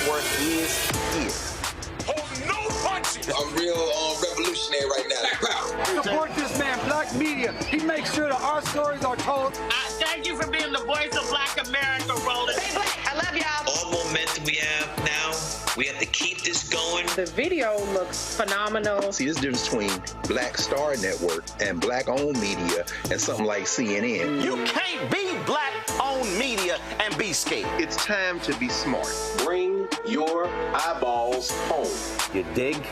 network is. Oh, no punches! I'm real revolutionary right now. Support this man, Black Media. He makes sure that our stories are told. Thank you for being the voice of Black America, Roland. Stay black. I love y'all. All momentum we have now, we have to keep this going. The video looks phenomenal. See, this difference between Black Star Network and Black-owned media and something like CNN. You can't be Black-owned media and be scared. It's time to be smart. Bring your eyeballs home. You dig?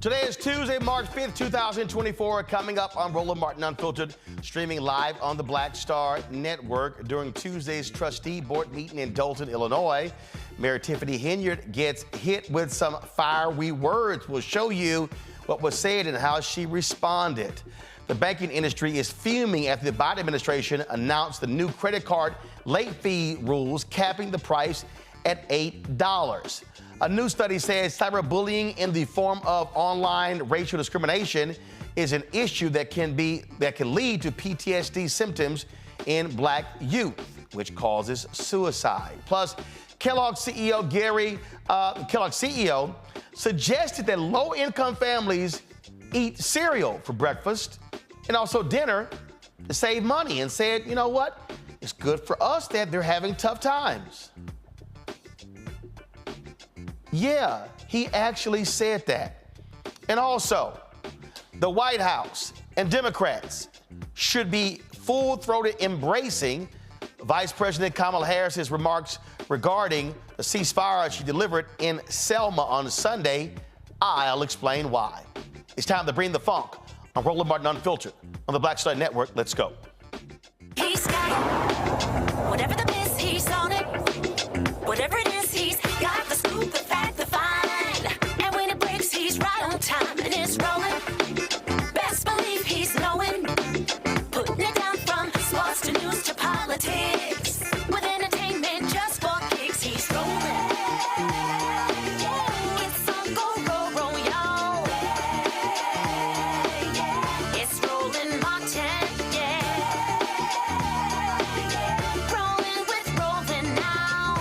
Today is Tuesday, March 5th, 2024. Coming up on Roland Martin Unfiltered, streaming live on the Black Star Network during Tuesday's Trustee Board meeting in Dolton, Illinois. Mayor Tiffany Henyard gets hit with some fiery words. We'll show you what was said and how she responded. The banking industry is fuming after the Biden administration announced the new credit card late fee rules, capping the price at $8. A new study says cyberbullying in the form of online racial discrimination is an issue that can lead to PTSD symptoms in Black youth, which causes suicide. Plus, Kellogg CEO suggested that low-income families eat cereal for breakfast and also dinner to save money, and said, you know what? It's good for us that they're having tough times. Yeah, he actually said that. And also, the White House and Democrats should be full-throated embracing Vice President Kamala Harris's remarks regarding the ceasefire she delivered in Selma on Sunday. I'll explain why. It's time to bring the funk on Roland Martin Unfiltered on the Black Star Network. Let's go. He's got it. Whatever the miss, he's on it. Whatever it is, he's got the scoop, the fact, the find. And when it breaks, he's right on time and it's rolling. Best believe he's knowing. Putting it down from sports to news to politics. With entertainment just for kicks, he's rolling. It's on go, y'all. It's Roland Martin, yeah. Rolling with Roland now.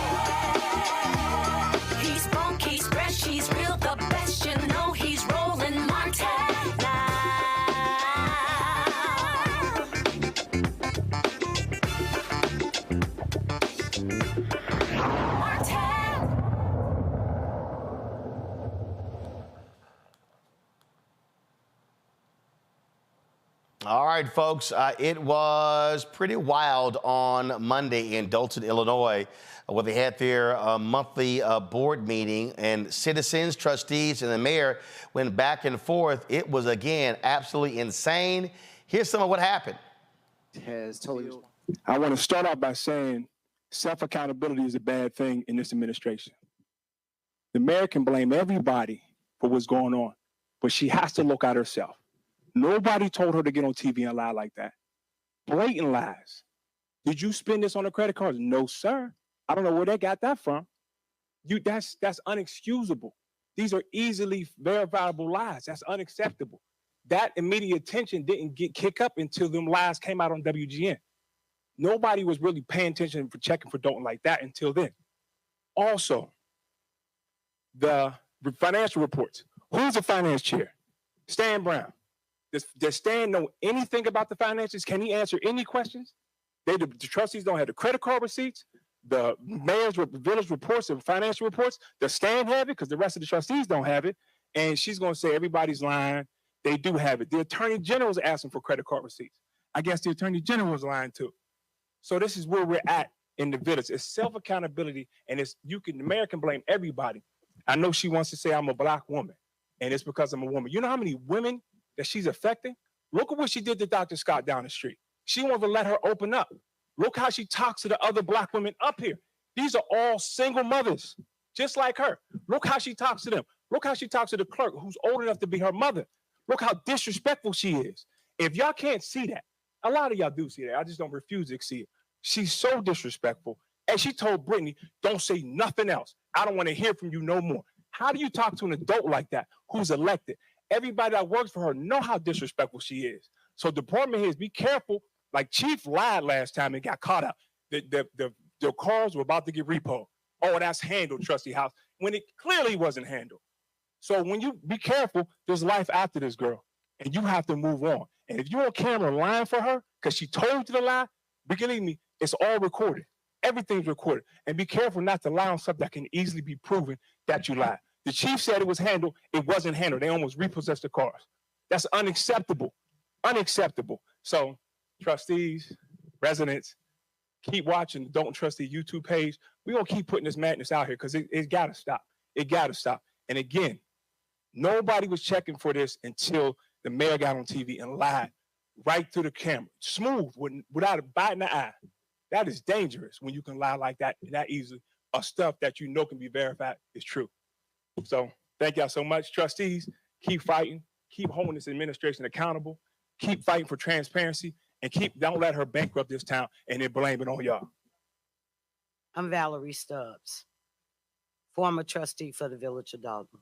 All right, folks. It was pretty wild on Monday in Dolton, Illinois, where they had their monthly board meeting, and citizens, trustees, and the mayor went back and forth. It was, again, absolutely insane. Here's some of what happened. I want to start off by saying self-accountability is a bad thing in this administration. The mayor can blame everybody for what's going on, but she has to look at herself. Nobody told her to get on TV and lie like that. Blatant lies. Did you spend this on a credit card? No, sir. I don't know where they got that from. That's unexcusable. These are easily verifiable lies. That's unacceptable. That immediate attention didn't kick up until them lies came out on WGN. Nobody was really paying attention for checking for Dolton like that until then. Also, the financial reports. Who's the finance chair? Stan Brown. Does Stan know anything about the finances? Can he answer any questions? The trustees don't have the credit card receipts. The mayor's village reports and financial reports. Does Stan have it? Because the rest of the trustees don't have it. And she's going to say everybody's lying. They do have it. The attorney general is asking for credit card receipts. I guess the attorney general is lying too. So this is where we're at in the village. It's self-accountability, and the mayor can blame everybody. I know she wants to say I'm a black woman, and it's because I'm a woman. You know how many women that she's affecting? Look at what she did to Dr. Scott down the street. She won't even let her open up. Look how she talks to the other black women up here. These are all single mothers, just like her. Look how she talks to them. Look how she talks to the clerk who's old enough to be her mother. Look how disrespectful she is. If y'all can't see that, a lot of y'all do see that. I just don't refuse to see it. She's so disrespectful. And she told Brittany, don't say nothing else. I don't want to hear from you no more. How do you talk to an adult like that who's elected? Everybody that works for her know how disrespectful she is. So department heads, be careful. Like Chief lied last time and got caught out. The cars were about to get repoed. Oh, that's handled, Trustee House, when it clearly wasn't handled. So when you be careful, there's life after this girl, and you have to move on. And if you're on camera lying for her because she told you to lie, believe me, it's all recorded. Everything's recorded. And be careful not to lie on something that can easily be proven that you lied. The chief said it was handled. It wasn't handled. They almost repossessed the cars. That's unacceptable. Unacceptable. So trustees, residents, keep watching the Dolton Trustee YouTube page. We're going to keep putting this madness out here because it got to stop. It got to stop. And again, nobody was checking for this until the mayor got on TV and lied right to the camera. Smooth, without a bite in the eye. That is dangerous when you can lie like that easily. Or stuff that you know can be verified is true. So thank y'all so much. Trustees, keep fighting. Keep holding this administration accountable. Keep fighting for transparency. And don't let her bankrupt this town and then blame it on y'all. I'm Valerie Stubbs, former trustee for the Village of Dolton,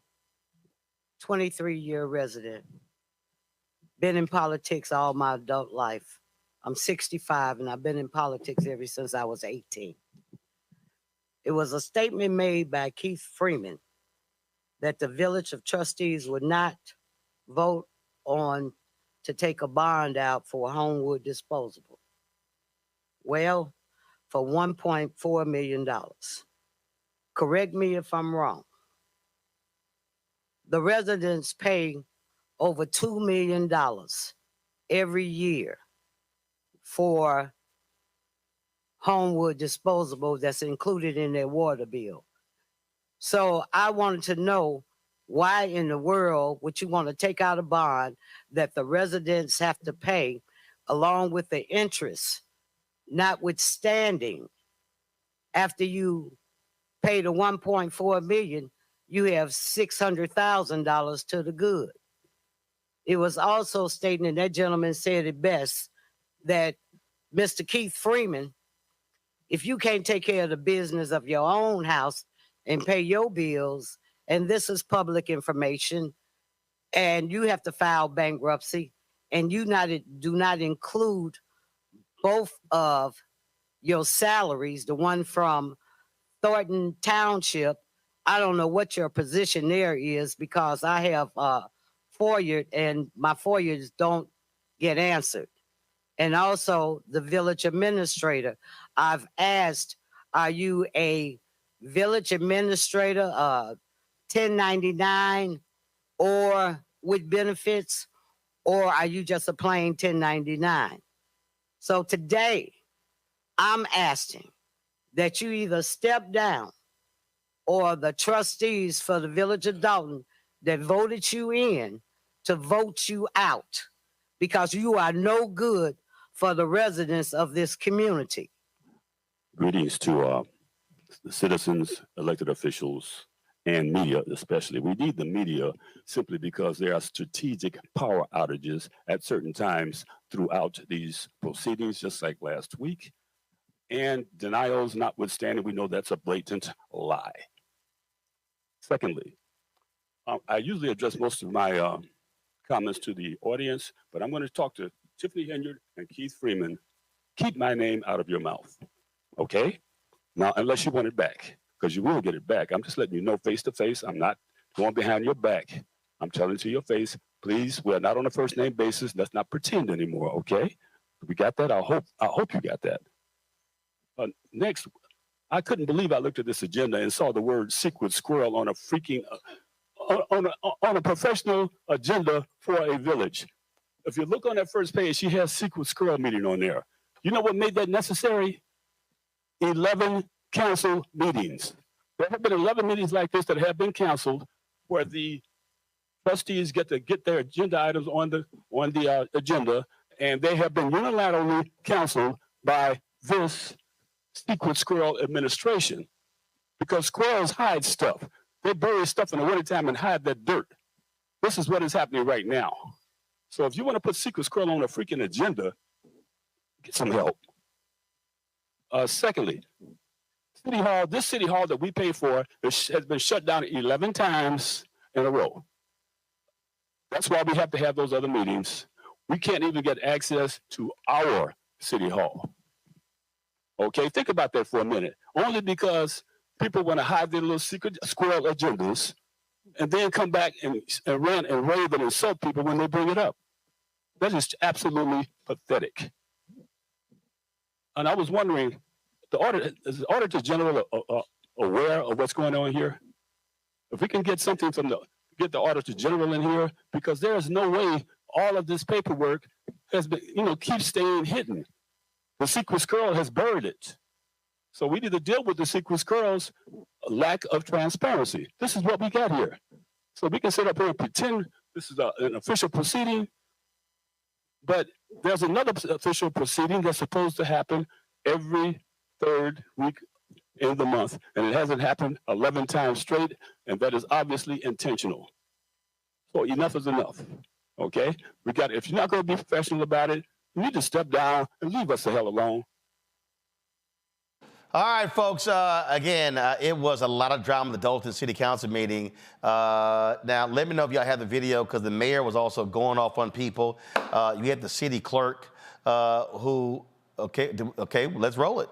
23-year resident, been in politics all my adult life. I'm 65 and I've been in politics ever since I was 18. It was a statement made by Keith Freeman that the Village of Trustees would not vote on to take a bond out for Homewood disposable. Well, for $1.4 million. Correct me if I'm wrong. The residents pay over $2 million every year for Homewood disposable that's included in their water bill. So I wanted to know why in the world would you want to take out a bond that the residents have to pay along with the interest, notwithstanding after you pay the $1.4 million, you have $600,000 to the good. It was also stated, and that gentleman said it best, that Mr. Keith Freeman, if you can't take care of the business of your own house and pay your bills, and this is public information, and you have to file bankruptcy, and you do not include both of your salaries, the one from Thornton Township, I don't know what your position there is because I have FOIA and my FOIAs don't get answered. And also the village administrator. I've asked, are you a village administrator, 1099 or with benefits, or are you just a plain 1099? So today, I'm asking that you either step down or the trustees for the village of Dolton that voted you in to vote you out because you are no good for the residents of this community. Greetings to the citizens, elected officials, and media especially. We need the media simply because there are strategic power outages at certain times throughout these proceedings, just like last week. And denials notwithstanding, we know that's a blatant lie. Secondly, I usually address most of my comments to the audience, but I'm going to talk to Tiffany Henyard and Keith Freeman. Keep my name out of your mouth, okay? Now, unless you want it back, because you will get it back. I'm just letting you know face to face. I'm not going behind your back. I'm telling you to your face, please, we're not on a first name basis. Let's not pretend anymore, okay? We got that? I hope you got that. Next, I couldn't believe I looked at this agenda and saw the word secret squirrel on a freaking, on a professional agenda for a village. If you look on that first page, she has secret squirrel meeting on there. You know what made that necessary? 11 council meetings. There have been 11 meetings like this that have been canceled where the trustees get to get their agenda items on the agenda, and they have been unilaterally canceled by this secret squirrel administration because squirrels hide stuff. They bury stuff in the wintertime and hide that dirt. This is what is happening right now. So if you want to put secret squirrel on a freaking agenda, get some help. Secondly, City Hall, this City Hall that we pay for has been shut down 11 times in a row. That's why we have to have those other meetings. We can't even get access to our City Hall. Okay, think about that for a minute. Only because people want to hide their little secret squirrel agendas and then come back and rant and rave and insult people when they bring it up. That is absolutely pathetic. And I was wondering, is the Auditor General aware of what's going on here? If we can get something from get the Auditor General in here, because there is no way all of this paperwork has been, keeps staying hidden. The secret squirrel has buried it. So we need to deal with the secret squirrel's lack of transparency. This is what we got here. So we can sit up here and pretend this is an official proceeding, but there's another official proceeding that's supposed to happen every third week in the month, and it hasn't happened 11 times straight, and that is obviously intentional. So enough is enough, okay? If you're not going to be professional about it, you need to step down and leave us the hell alone. All right, folks, again, it was a lot of drama at the Dolton City Council meeting. Now, let me know if y'all have the video, because the mayor was also going off on people. You had the city clerk okay, let's roll it.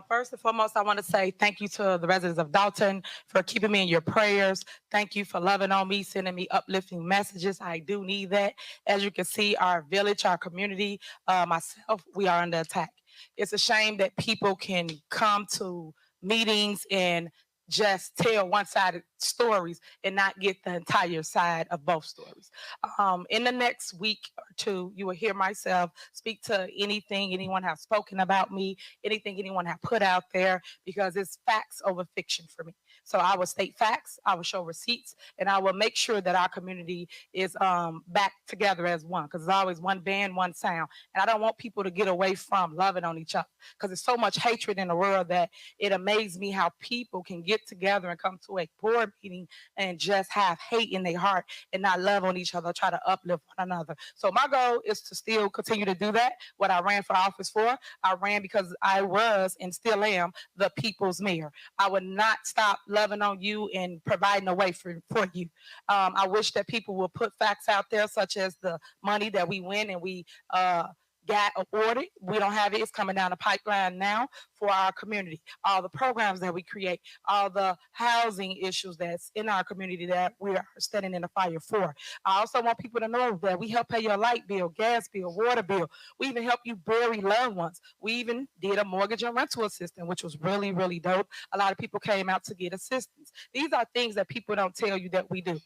First and foremost, I want to say thank you to the residents of Dolton for keeping me in your prayers. Thank you for loving on me, sending me uplifting messages. I do need that. As you can see, our village, our community, myself, we are under attack. It's a shame that people can come to meetings and just tell one-sided stories and not get the entire side of both stories. In the next week or two, you will hear myself speak to anything anyone has spoken about me, anything anyone has put out there, because it's facts over fiction for me. So I will state facts, I will show receipts, and I will make sure that our community is back together as one, because there's always one band, one sound. And I don't want people to get away from loving on each other, because there's so much hatred in the world that it amazes me how people can get together and come to a board meeting and just have hate in their heart and not love on each other, try to uplift one another. So my goal is to still continue to do that. What I ran for office for, I ran because I was and still am the people's mayor. I would not stop loving on you and providing a way for you. I wish that people will put facts out there, such as the money that we win and we got awarded. We don't have it. It's coming down the pipeline now for our community. All the programs that we create, all the housing issues that's in our community that we are standing in the fire for. I also want people to know that we help pay your light bill, gas bill, water bill. We even help you bury loved ones. We even did a mortgage and rental assistance, which was really, really dope. A lot of people came out to get assistance. These are things that people don't tell you that we do.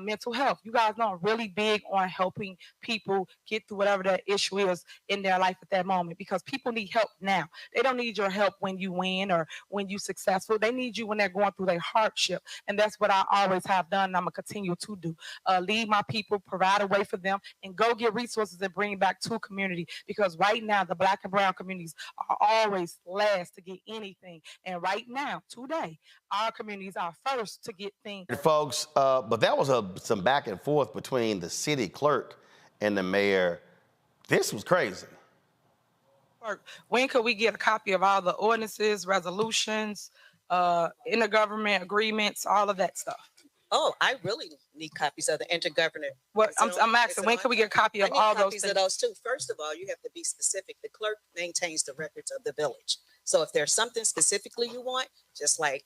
Mental health. You guys know I'm really big on helping people get through whatever that issue is in their life at that moment, because people need help now. They don't need your help when you win or when you're successful. They need you when they're going through their hardship. And that's what I always have done, and I'm going to continue to do. Lead my people, provide a way for them, and go get resources and bring back to community. Because right now, the Black and brown communities are always last to get anything. And right now, today, our communities are first to get things. Folks, but that was some back and forth between the city clerk and the mayor. This was crazy. When could we get a copy of all the ordinances, resolutions, intergovernment agreements, all of that stuff? Oh, I really need copies of the intergovernment. Well, I'm asking, when can we get a copy of all those copies things? of those too. First of all, you have to be specific. The clerk maintains the records of the village. So if there's something specifically you want, just like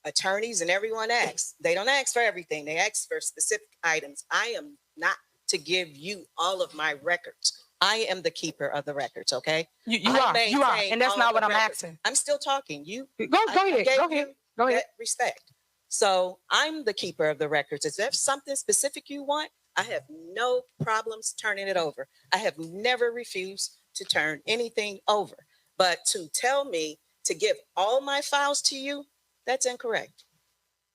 attorneys and everyone asks, they don't ask for everything. They ask for specific items. I am not to give you all of my records. I am the keeper of the records, okay? You are, and that's not what I'm asking. I'm still talking. Go ahead. Respect. So I'm the keeper of the records. If there's something specific you want, I have no problems turning it over. I have never refused to turn anything over. But to tell me to give all my files to you, that's incorrect.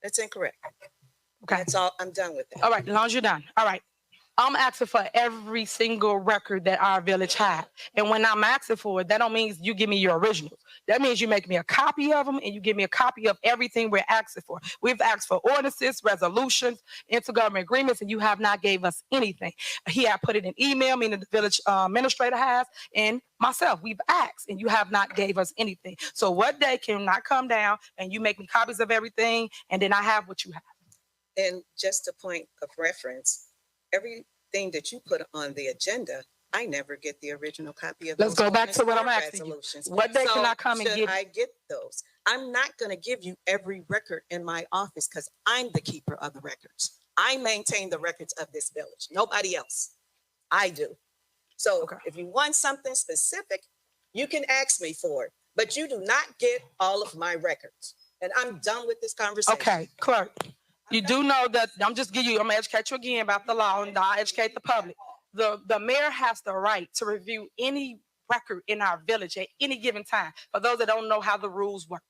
That's incorrect. Okay. That's all. I'm done with that. All right, as long as you're done. All right. I'm asking for every single record that our village had. And when I'm asking for it, that don't mean you give me your originals. That means you make me a copy of them and you give me a copy of everything we're asking for. We've asked for ordinances, resolutions, intergovernment agreements, and you have not gave us anything. He had put it in email, meaning the village administrator has, and myself. We've asked, and you have not gave us anything. So what day can I come down and you make me copies of everything, and then I have what you have? And just a point of reference, everything that you put on the agenda, I never get the original copy of. Let's go back to what I'm asking you. What day can I come and get? I get those? I'm not going to give you every record in my office because I'm the keeper of the records. I maintain the records of this village. Nobody else. I do. So if you want something specific, you can ask me for it, but you do not get all of my records. And I'm done with this conversation. Okay, clerk. You do know that I'm gonna educate you again about the law, and I'll educate the public. The mayor has the right to review any record in our village at any given time, for those that don't know how the rules work.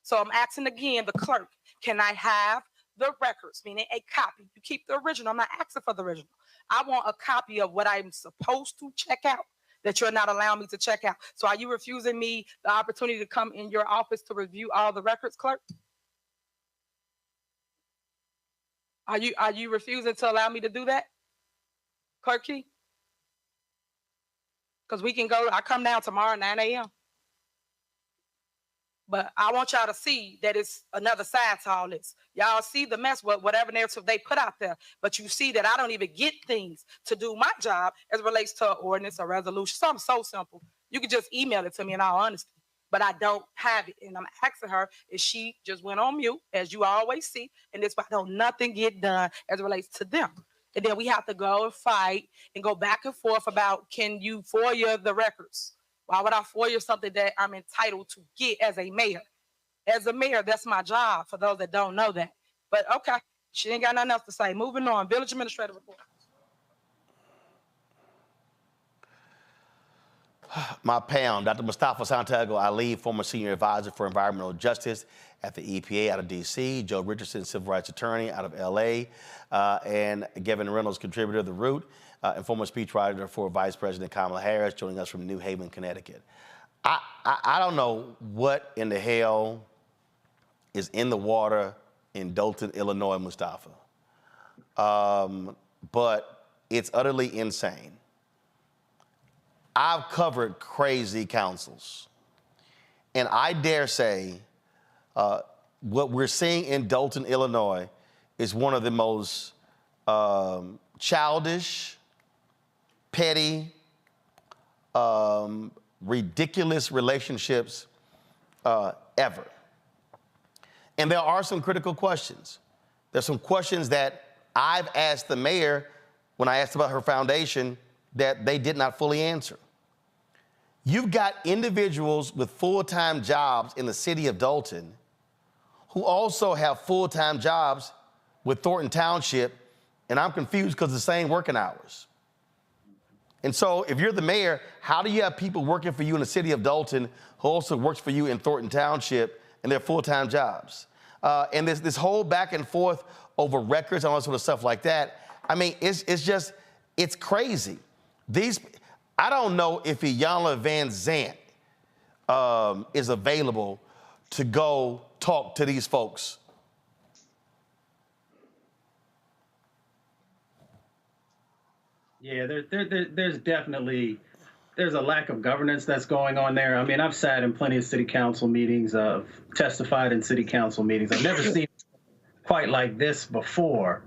So I'm asking again, the clerk, can I have the records, meaning a copy? You keep the original. I'm not asking for the original. I want a copy of what I'm supposed to check out that you're not allowing me to check out. So are you refusing me the opportunity to come in your office to review all the records, clerk? Are you refusing to allow me to do that, Clerk Key? Because we can go, I come down tomorrow at 9 a.m. But I want y'all to see that it's another side to all this. Y'all see the mess, whatever narrative they put out there. But you see that I don't even get things to do my job as it relates to an ordinance or resolution. Something so simple. You can just email it to me in all honesty. But I don't have it. And I'm asking her if she just went on mute, as you always see. And that's why nothing get done as it relates to them. And then we have to go and fight and go back and forth about, can you FOIA the records? Why would I FOIA something that I'm entitled to get as a mayor? As a mayor, that's my job, for those that don't know that. But okay, she ain't got nothing else to say. Moving on, village administrative report. My pound, Dr. Mustafa Santiago Ali, former senior advisor for environmental justice at the EPA out of D.C., Joe Richardson, civil rights attorney out of L.A., and Gavin Reynolds, contributor of The Root, and former speechwriter for Vice President Kamala Harris, joining us from New Haven, Connecticut. I don't know what in the hell is in the water in Dolton, Illinois, Mustafa, but it's utterly insane. I've covered crazy councils, and I dare say what we're seeing in Dolton, Illinois is one of the most childish, petty, ridiculous relationships ever. And there are some critical questions. There's some questions that I've asked the mayor when I asked about her foundation that they did not fully answer. You've got individuals with full-time jobs in the city of Dolton who also have full-time jobs with Thornton Township, and I'm confused because it's the same working hours. And so if you're the mayor, how do you have people working for you in the city of Dolton who also works for you in Thornton Township and they're full-time jobs? And this whole back and forth over records and all that sort of stuff like that, I mean, it's crazy. I don't know if Iyanla Van Zant is available to go talk to these folks. Yeah, there's definitely a lack of governance that's going on there. I mean, I've sat in plenty of city council meetings, I've testified in city council meetings. I've never seen quite like this before.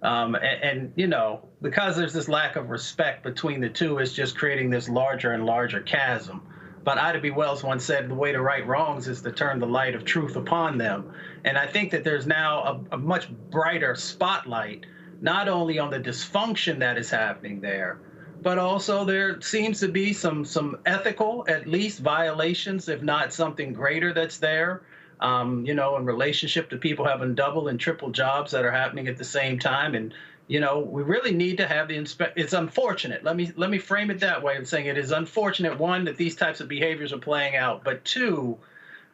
And you know, because there's this lack of respect between the two, it's just creating this larger and larger chasm. But Ida B. Wells once said the way to right wrongs is to turn the light of truth upon them. And I think that there's now a much brighter spotlight, not only on the dysfunction that is happening there, but also there seems to be some ethical, at least, violations, if not something greater that's there. You know, in relationship to people having double and triple jobs that are happening at the same time. And, you know, we really need to have it's unfortunate. Let me frame it that way. I'm saying it is unfortunate, one, that these types of behaviors are playing out, but two,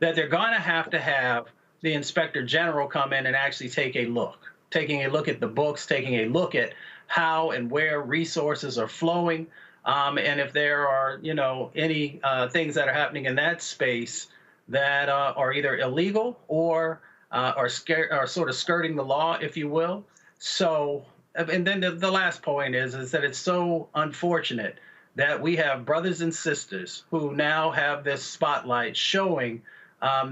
that they're going to have the inspector general come in and actually taking a look at the books, taking a look at how and where resources are flowing. And if there are, you know, any things that are happening in that space that are either illegal or are sort of skirting the law, if you will. So, and then the last point is that it's so unfortunate that we have brothers and sisters who now have this spotlight showing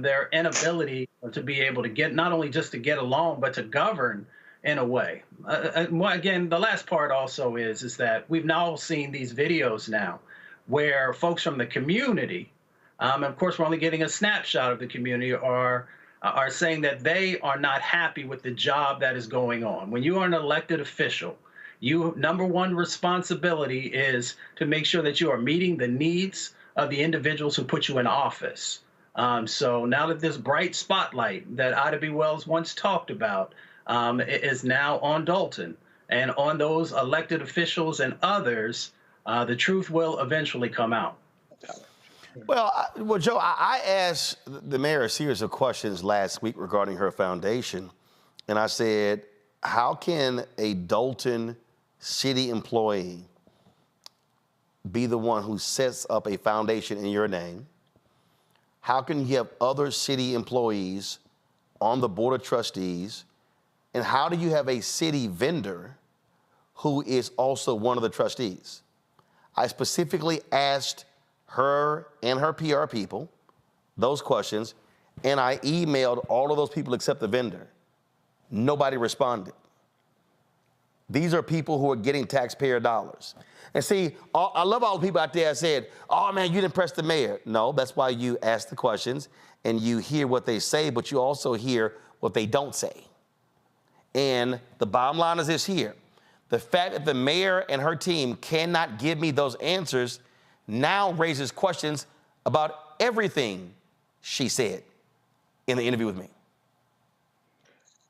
their inability to be able to get, not only just to get along, but to govern in a way. Again, the last part also is that we've now seen these videos now where folks from the community, and of course, we're only getting a snapshot of the community, are saying that they are not happy with the job that is going on. When you are an elected official, your number one responsibility is to make sure that you are meeting the needs of the individuals who put you in office. So now that this bright spotlight that Ida B. Wells once talked about is now on Dolton and on those elected officials and others, the truth will eventually come out. Well, Joe, I asked the mayor a series of questions last week regarding her foundation, and I said, how can a Dolton city employee be the one who sets up a foundation in your name? How can you have other city employees on the board of trustees? And how do you have a city vendor who is also one of the trustees? I specifically asked her and her PR people those questions, and I emailed all of those people except the vendor. Nobody responded. These are people who are getting taxpayer dollars. And see, I love all the people out there that said, oh man, you didn't press the mayor. No, that's why you ask the questions and you hear what they say, but you also hear what they don't say. And the bottom line is this here. The fact that the mayor and her team cannot give me those answers now raises questions about everything she said in the interview with me.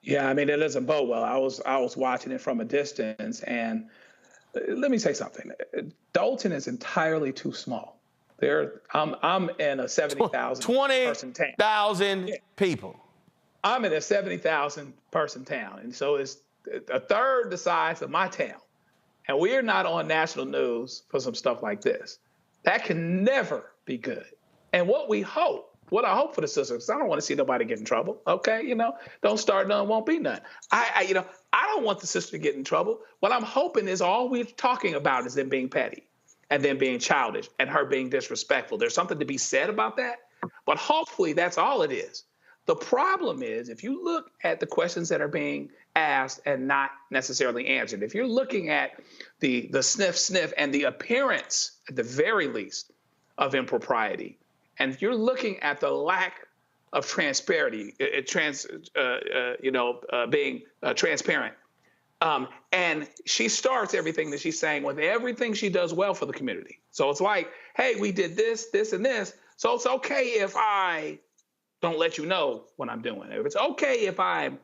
Yeah, I mean, it doesn't bode well. I was watching it from a distance, and let me say something. Dolton is entirely too small. I'm in a 70,000 person town. 20,000 people. I'm in a 70,000 person town, and so it's a third the size of my town, and we're not on national news for some stuff like this. That can never be good. And what I hope for the system, because I don't want to see nobody get in trouble. Okay, you know, don't start none, won't be none. I don't want the system to get in trouble. What I'm hoping is all we're talking about is them being petty and them being childish and her being disrespectful. There's something to be said about that, but hopefully that's all it is. The problem is, if you look at the questions that are being asked and not necessarily answered, if you're looking at the sniff and the appearance, at the very least, of impropriety, and if you're looking at the lack of transparency, being transparent, and she starts everything that she's saying with everything she does well for the community. So it's like, hey, we did this, this, and this, so it's okay if I don't let you know what I'm doing. If it's okay if I'm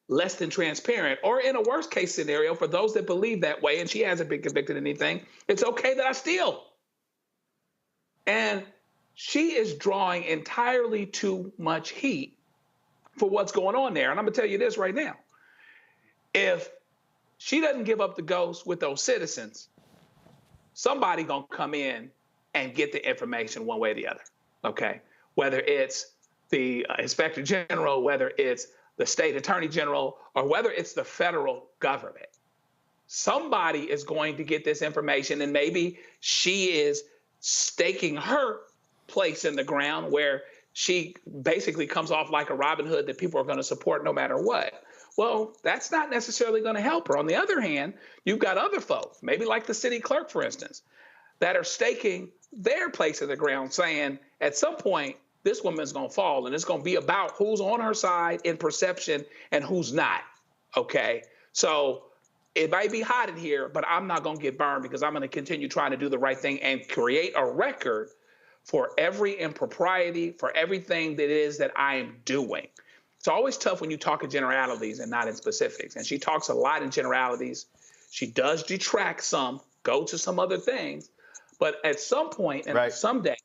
less than transparent, or in a worst case scenario, for those that believe that way, and she hasn't been convicted of anything, it's okay that I steal. And she is drawing entirely too much heat for what's going on there. And I'm gonna tell you this right now. If she doesn't give up the ghost with those citizens, somebody gonna come in and get the information one way or the other, okay? Whether it's the inspector general, whether it's the state attorney general, or whether it's the federal government. Somebody is going to get this information, and maybe she is staking her place in the ground where she basically comes off like a Robin Hood that people are going to support no matter what. Well, that's not necessarily going to help her. On the other hand, you've got other folks, maybe like the city clerk, for instance, that are staking their place in the ground, saying at some point, this woman's going to fall, and it's going to be about who's on her side in perception and who's not, okay? So it might be hot in here, but I'm not going to get burned because I'm going to continue trying to do the right thing and create a record for every impropriety, for everything that it is that I am doing. It's always tough when you talk in generalities and not in specifics, and she talks a lot in generalities. She does detract some, go to some other things, but at some point and someday,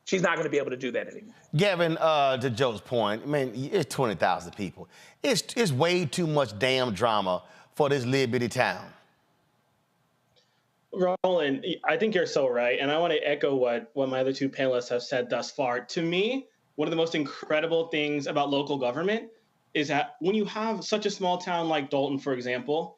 she's not going to be able to do that anymore. Gavin, to Joe's point, I mean, it's 20,000 people. It's way too much damn drama for this little bitty town. Roland, I think you're so right. And I want to echo what my other two panelists have said thus far. To me, one of the most incredible things about local government is that when you have such a small town like Dolton, for example,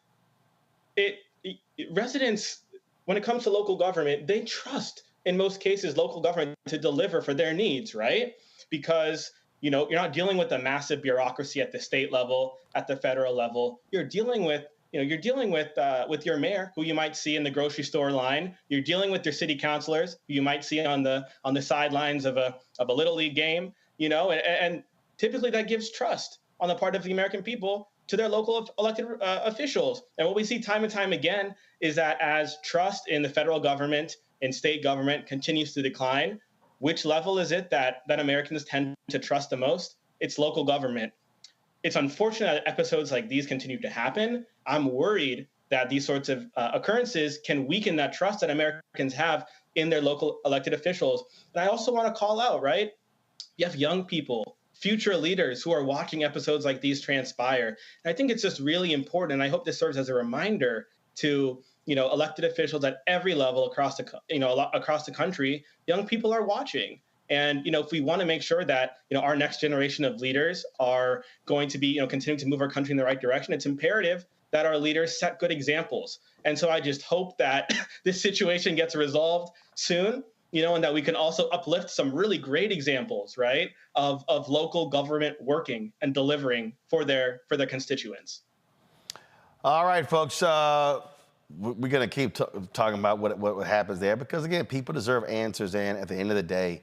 residents, when it comes to local government, they trust, in most cases, local government to deliver for their needs, right? Because, you're not dealing with a massive bureaucracy at the state level, at the federal level. You're dealing with, with your mayor, who you might see in the grocery store line. You're dealing with your city councilors, who you might see on the sidelines of a little league game, and typically that gives trust on the part of the American people to their local elected officials. And what we see time and time again is that as trust in the federal government and state government continues to decline, which level is it that Americans tend to trust the most? It's local government. It's unfortunate that episodes like these continue to happen. I'm worried that these sorts of occurrences can weaken that trust that Americans have in their local elected officials. And I also want to call out, right? You have young people, future leaders who are watching episodes like these transpire. And I think it's just really important, and I hope this serves as a reminder to elected officials at every level across the country. Young people are watching, and if we want to make sure that our next generation of leaders are going to be continuing to move our country in the right direction, it's imperative that our leaders set good examples. And so I just hope that this situation gets resolved soon, and that we can also uplift some really great examples, right, of local government working and delivering for their constituents. All right, folks. We're going to keep talking about what happens there because, again, people deserve answers. And at the end of the day,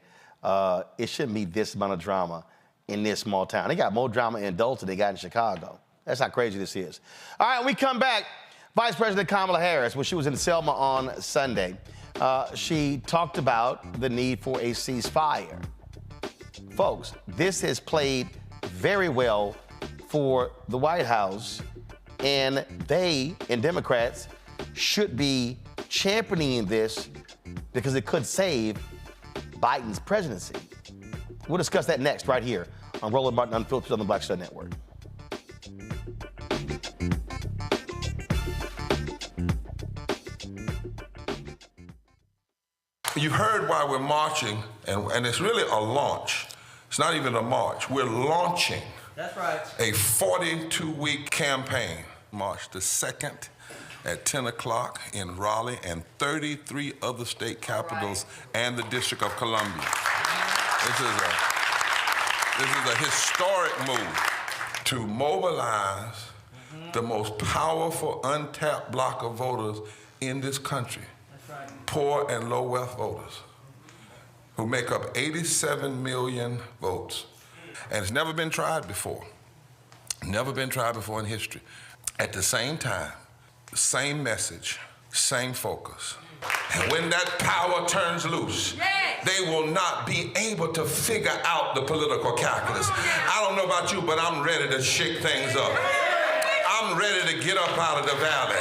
it shouldn't be this amount of drama in this small town. They got more drama in Dolton than they got in Chicago. That's how crazy this is. All right, when we come back, Vice President Kamala Harris, when she was in Selma on Sunday, she talked about the need for a ceasefire. Folks, this has played very well for the White House, and they and Democrats should be championing this because it could save Biden's presidency. We'll discuss that next right here on Roland Martin Unfiltered on the Black Star Network. You heard why we're marching, and it's really a launch. It's not even a march. We're launching. That's right. A 42-week campaign. March the 2nd at 10 o'clock in Raleigh and 33 other state capitals and the District of Columbia. This is a historic move to mobilize the most powerful untapped block of voters in this country, poor and low wealth voters, who make up 87 million votes. And it's never been tried before. Never been tried before in history. At the same time, same message, same focus. And when that power turns loose, they will not be able to figure out the political calculus. I don't know about you, but I'm ready to shake things up. I'm ready to get up out of the valley.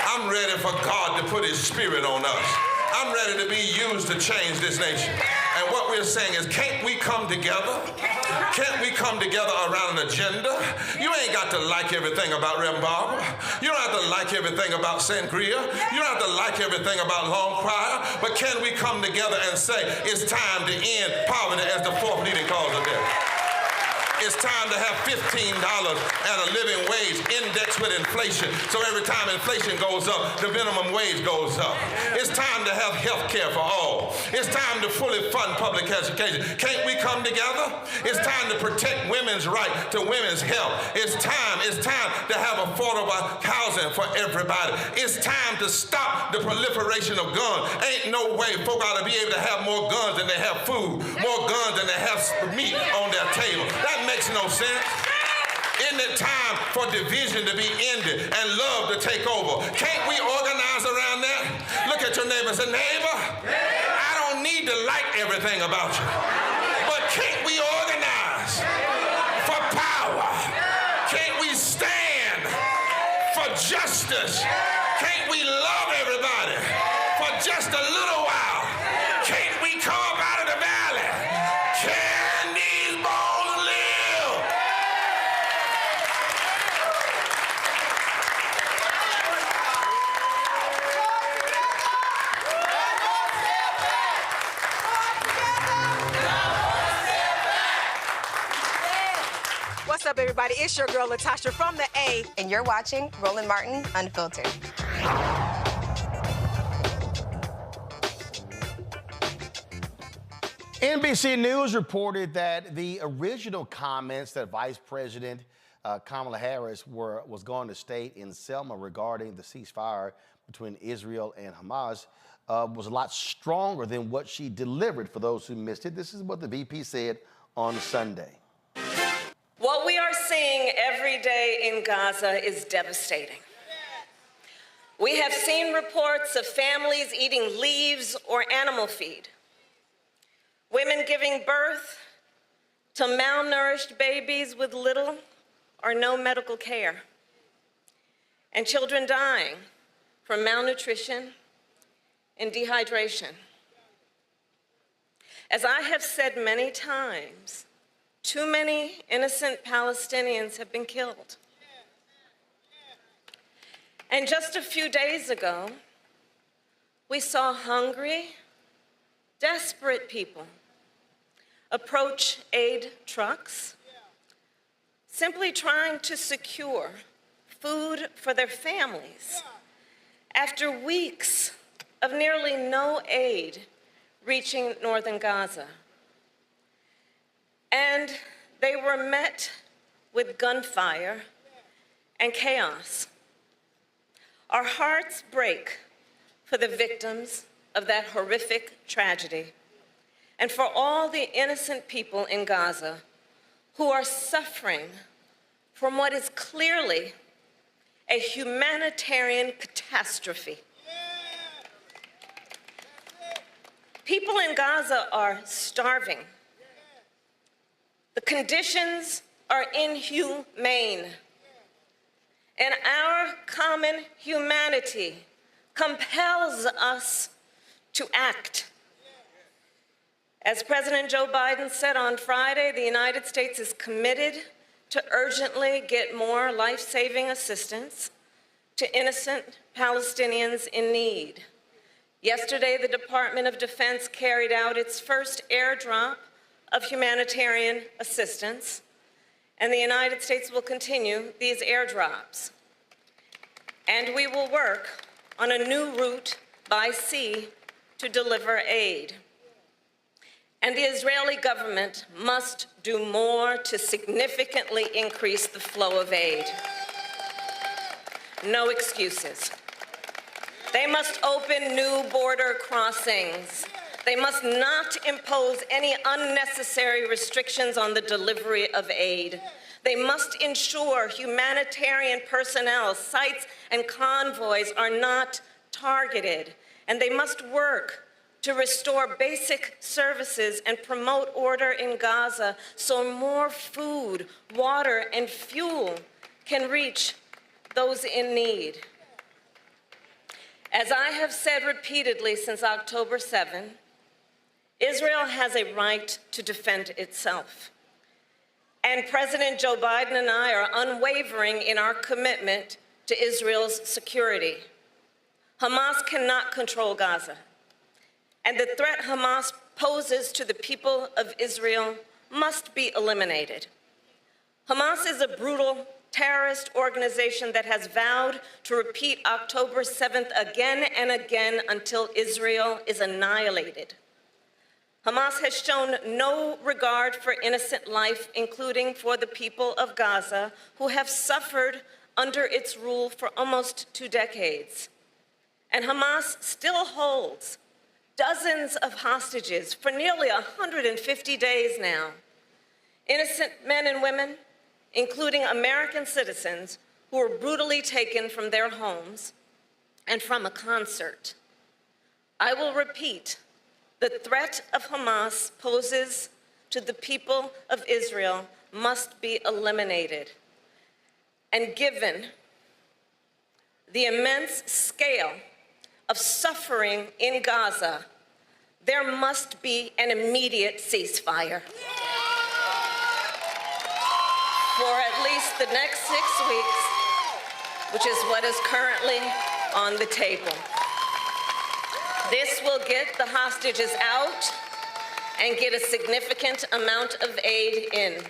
I'm ready for God to put his spirit on us. I'm ready to be used to change this nation. And what we're saying is, can't we come together? Can't we come together around an agenda? You ain't got to like everything about Reverend Barber. You don't have to like everything about Sangria. You don't have to like everything about Long Choir. But can we come together and say, it's time to end poverty as the fourth leading cause of death? It's time to have $15 and a living wage indexed with inflation. So every time inflation goes up, the minimum wage goes up. It's time to have health care for all. It's time to fully fund public education. Can't we come together? It's time to protect women's right to women's health. It's time to have affordable housing for everybody. It's time to stop the proliferation of guns. Ain't no way folk ought to be able to have more guns than they have food, more guns than they have meat on their table. That makes no sense. Isn't it time for division to be ended and love to take over? Can't we organize around that? Look at your neighbor and say, neighbor, I don't need to like everything about you, but can't we organize for power? Can't we stand for justice? Can't we love everybody for just a little while? Can't we come up out of the valley? Can these bones live? What's up, everybody? It's your girl, Latasha from the A. And you're watching Roland Martin Unfiltered. NBC News reported that the original comments that Vice President Kamala Harris was going to state in Selma regarding the ceasefire between Israel and Hamas was a lot stronger than what she delivered. For those who missed it, this is what the VP said on Sunday. What we are seeing every day in Gaza is devastating. We have seen reports of families eating leaves or animal feed, women giving birth to malnourished babies with little or no medical care, and children dying from malnutrition and dehydration. As I have said many times, too many innocent Palestinians have been killed. And just a few days ago, we saw hungry, desperate people approach aid trucks, simply trying to secure food for their families after weeks of nearly no aid reaching northern Gaza. And they were met with gunfire and chaos. Our hearts break for the victims of that horrific tragedy and for all the innocent people in Gaza who are suffering from what is clearly a humanitarian catastrophe. People in Gaza are starving. The conditions are inhumane. And our common humanity compels us to act. As President Joe Biden said on Friday, the United States is committed to urgently get more life-saving assistance to innocent Palestinians in need. Yesterday, the Department of Defense carried out its first airdrop of humanitarian assistance, and the United States will continue these airdrops. And we will work on a new route by sea to deliver aid. And the Israeli government must do more to significantly increase the flow of aid. No excuses. They must open new border crossings. They must not impose any unnecessary restrictions on the delivery of aid. They must ensure humanitarian personnel, sites, and convoys are not targeted. And they must work to restore basic services and promote order in Gaza so more food, water, and fuel can reach those in need. As I have said repeatedly since October 7, Israel has a right to defend itself. And President Joe Biden and I are unwavering in our commitment to Israel's security. Hamas cannot control Gaza. And the threat Hamas poses to the people of Israel must be eliminated. Hamas is a brutal terrorist organization that has vowed to repeat October 7th again and again until Israel is annihilated. Hamas has shown no regard for innocent life, including for the people of Gaza, who have suffered under its rule for almost 2 decades. And Hamas still holds dozens of hostages for nearly 150 days now. Innocent men and women, including American citizens, who were brutally taken from their homes and from a concert. I will repeat, the threat of Hamas poses to the people of Israel must be eliminated. And given the immense scale of suffering in Gaza, there must be an immediate ceasefire. For at least the next 6 weeks, which is what is currently on the table. This will get the hostages out and get a significant amount of aid in.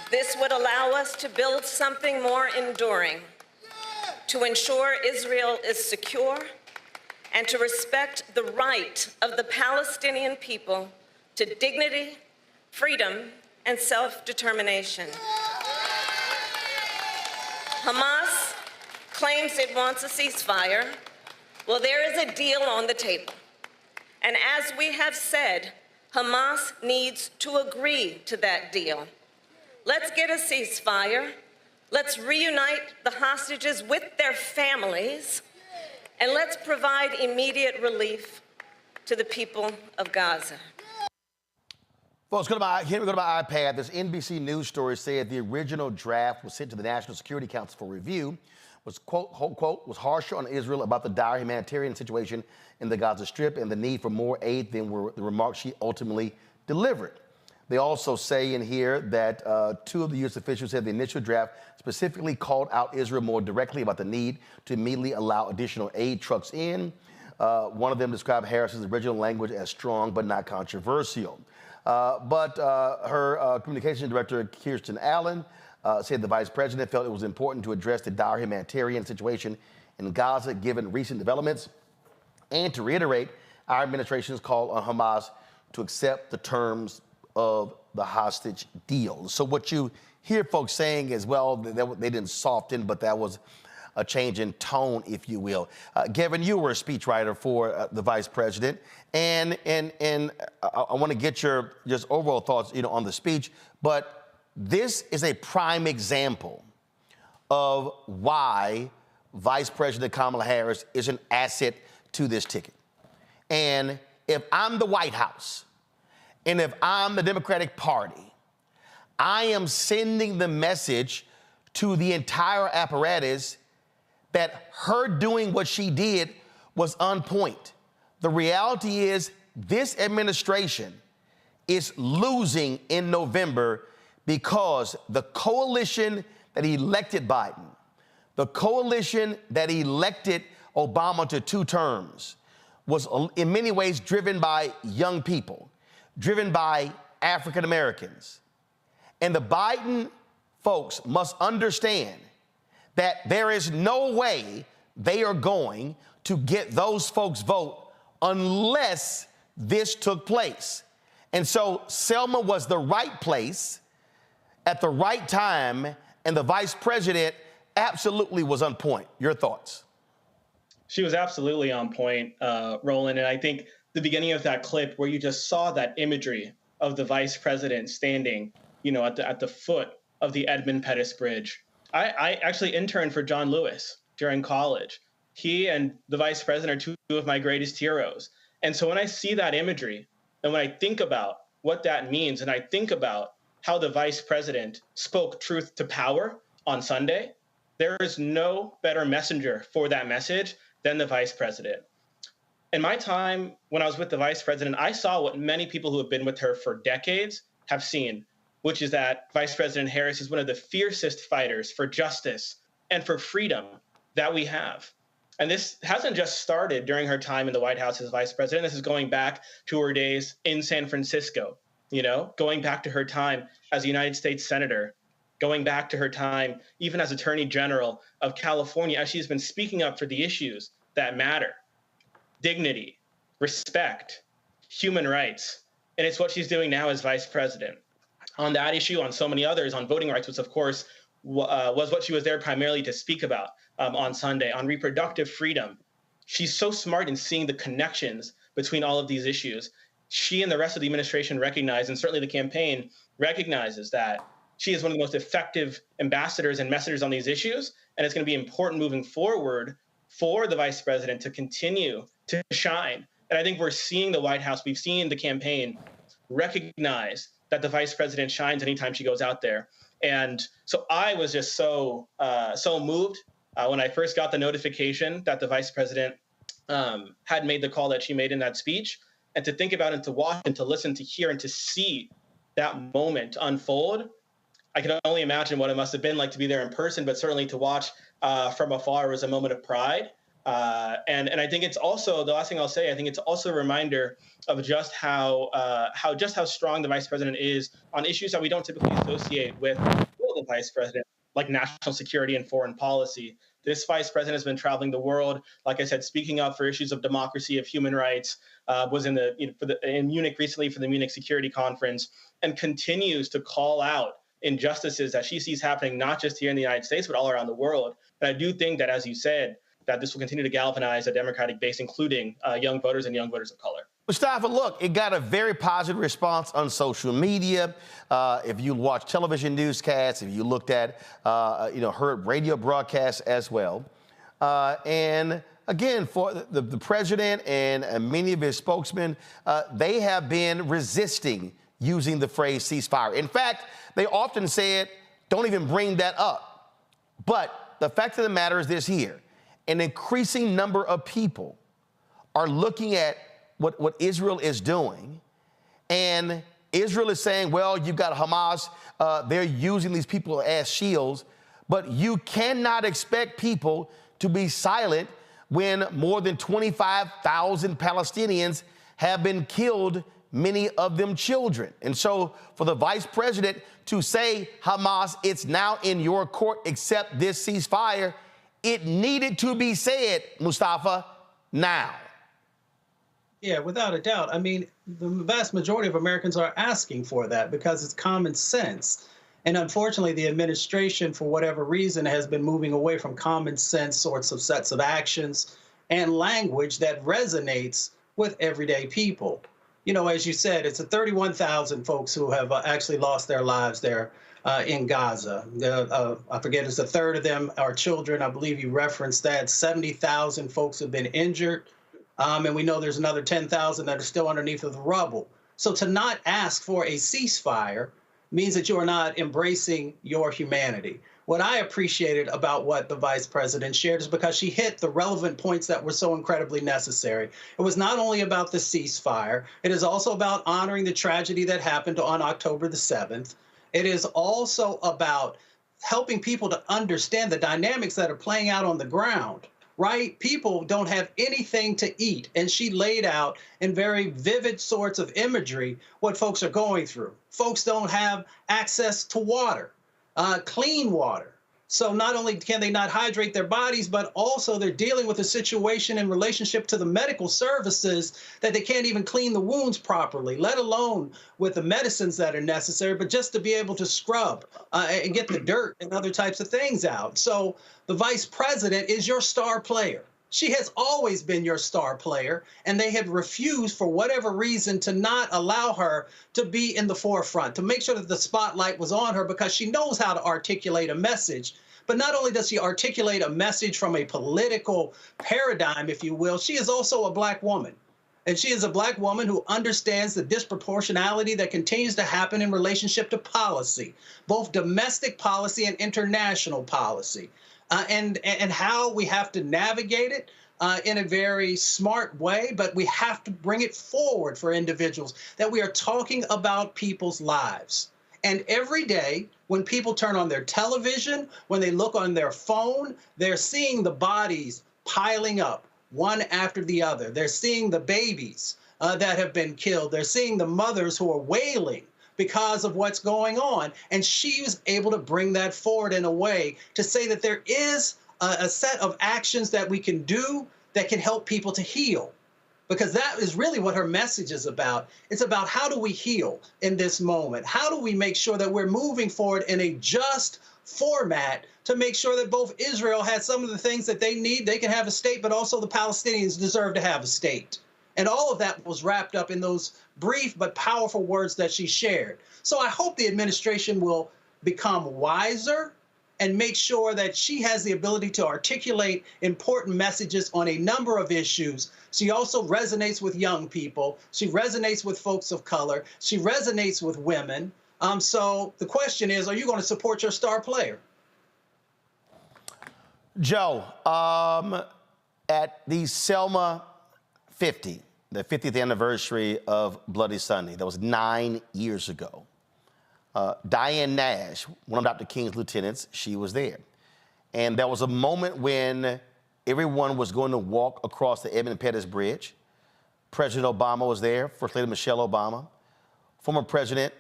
This would allow us to build something more enduring, to ensure Israel is secure, and to respect the right of the Palestinian people to dignity, freedom, and self-determination. Hamas claims it wants a ceasefire. Well, there is a deal on the table. And as we have said, Hamas needs to agree to that deal. Let's get a ceasefire. Let's reunite the hostages with their families, and let's provide immediate relief to the people of Gaza. Folks, here we go to my iPad. This NBC News story said the original draft was sent to the National Security Council for review, was, quote, was harsher on Israel about the dire humanitarian situation in the Gaza Strip and the need for more aid than were the remarks she ultimately delivered. They also say in here that 2 of the U.S. officials said the initial draft specifically called out Israel more directly about the need to immediately allow additional aid trucks in. One of them described Harris's original language as strong but not controversial. But her communications director, Kirsten Allen, said the vice president felt it was important to address the dire humanitarian situation in Gaza given recent developments and to reiterate our administration's call on Hamas to accept the terms of the hostage deal. So what you hear folks saying is, well, they didn't soften, but that was a change in tone, if you will. Gavin, you were a speechwriter for the vice president, and I want to get your just overall thoughts, on the speech. But this is a prime example of why Vice President Kamala Harris is an asset to this ticket. And if I'm the White House, and if I'm the Democratic Party, I am sending the message to the entire apparatus that her doing what she did was on point. The reality is this administration is losing in November because the coalition that elected Biden, the coalition that elected Obama to 2 terms, was in many ways driven by young people, driven by African Americans. And the Biden folks must understand that there is no way they are going to get those folks' vote unless this took place. And so Selma was the right place at the right time, and the vice president absolutely was on point. Your thoughts? She was absolutely on point, Roland. And I think the beginning of that clip where you just saw that imagery of the vice president standing, at the foot of the Edmund Pettus Bridge. I actually interned for John Lewis during college. He and the vice president are two of my greatest heroes. And so when I see that imagery and when I think about what that means, and I think about how the vice president spoke truth to power on Sunday, there is no better messenger for that message than the vice president. In my time when I was with the vice president, I saw what many people who have been with her for decades have seen, which is that Vice President Harris is one of the fiercest fighters for justice and for freedom that we have. And this hasn't just started during her time in the White House as vice president. This is going back to her days in San Francisco, going back to her time as a United States Senator, going back to her time even as Attorney General of California, as she's been speaking up for the issues that matter: dignity, respect, human rights. And it's what she's doing now as vice president. On that issue, on so many others, on voting rights, which of course was what she was there primarily to speak about on Sunday, on reproductive freedom. She's so smart in seeing the connections between all of these issues. She and the rest of the administration recognize, and certainly the campaign recognizes, that she is one of the most effective ambassadors and messengers on these issues. And it's going to be important moving forward for the vice president to continue to shine. And I think we're seeing the White House, we've seen the campaign recognize that the vice president shines anytime she goes out there. And so I was just so moved when I first got the notification that the vice president had made the call that she made in that speech, and to think about and to watch and to listen, to hear and to see that moment unfold. I can only imagine what it must have been like to be there in person, but certainly to watch from afar was a moment of pride. And I think it's also, the last thing I'll say, I think it's also a reminder of just how strong the vice president is on issues that we don't typically associate with the vice president, like national security and foreign policy. This vice president has been traveling the world, like I said, speaking up for issues of democracy, of human rights, was in Munich recently for the Munich Security Conference, and continues to call out injustices that she sees happening not just here in the United States, but all around the world. And I do think that, as you said, that this will continue to galvanize a Democratic base, including young voters and young voters of color. Mustafa, look, it got a very positive response on social media. If you watch television newscasts, if you looked at, heard radio broadcasts as well. And again, for the president and many of his spokesmen, they have been resisting using the phrase ceasefire. In fact, they often said, don't even bring that up. But the fact of the matter is this here: an increasing number of people are looking at what Israel is doing, and Israel is saying, well, you've got Hamas, they're using these people as shields, but you cannot expect people to be silent when more than 25,000 Palestinians have been killed, many of them children. And so for the vice president to say, Hamas, it's now in your court, accept this ceasefire, it needed to be said, Mustafa, now. Yeah, without a doubt. I mean, the vast majority of Americans are asking for that because it's common sense. And unfortunately, the administration, for whatever reason, has been moving away from common sense sorts of sets of actions and language that resonates with everyday people. You know, as you said, it's 31,000 folks who have actually lost their lives there in Gaza. I forget, it's a third of them are children. I believe you referenced that. 70,000 folks have been injured. And we know there's another 10,000 that are still underneath of the rubble. So to not ask for a ceasefire means that you are not embracing your humanity. What I appreciated about what the vice president shared is because she hit the relevant points that were so incredibly necessary. It was not only about the ceasefire, it is also about honoring the tragedy that happened on October the 7th. It is also about helping people to understand the dynamics that are playing out on the ground. Right? People don't have anything to eat. And she laid out in very vivid sorts of imagery what folks are going through. Folks don't have access to water, clean water. So not only can they not hydrate their bodies, but also they're dealing with a situation in relationship to the medical services that they can't even clean the wounds properly, let alone with the medicines that are necessary, but just to be able to scrub and get the dirt and other types of things out. So the vice president is your star player. She has always been your star player, and they have refused for whatever reason to not allow her to be in the forefront, to make sure that the spotlight was on her, because she knows how to articulate a message. But not only does she articulate a message from a political paradigm, if you will, she is also a Black woman. And she is a Black woman who understands the disproportionality that continues to happen in relationship to policy, both domestic policy and international policy. And how we have to navigate it in a very smart way, but we have to bring it forward for individuals, that we are talking about people's lives. And every day, when people turn on their television, when they look on their phone, they're seeing the bodies piling up one after the other. They're seeing the babies that have been killed. They're seeing the mothers who are wailing because of what's going on. And she was able to bring that forward in a way to say that there is a set of actions that we can do that can help people to heal. Because that is really what her message is about. It's about how do we heal in this moment? How do we make sure that we're moving forward in a just format to make sure that both Israel has some of the things that they need, they can have a state, but also the Palestinians deserve to have a state. And all of that was wrapped up in those brief but powerful words that she shared. So I hope the administration will become wiser and make sure that she has the ability to articulate important messages on a number of issues. She also resonates with young people. She resonates with folks of color. She resonates with women. So the question is, are you going to support your star player? Joe, at the Selma 50, the 50th anniversary of Bloody Sunday, that was 9 years ago. Diane Nash, one of Dr. King's lieutenants, she was there. And there was a moment when everyone was going to walk across the Edmund Pettus Bridge. President Obama was there, First Lady Michelle Obama, former President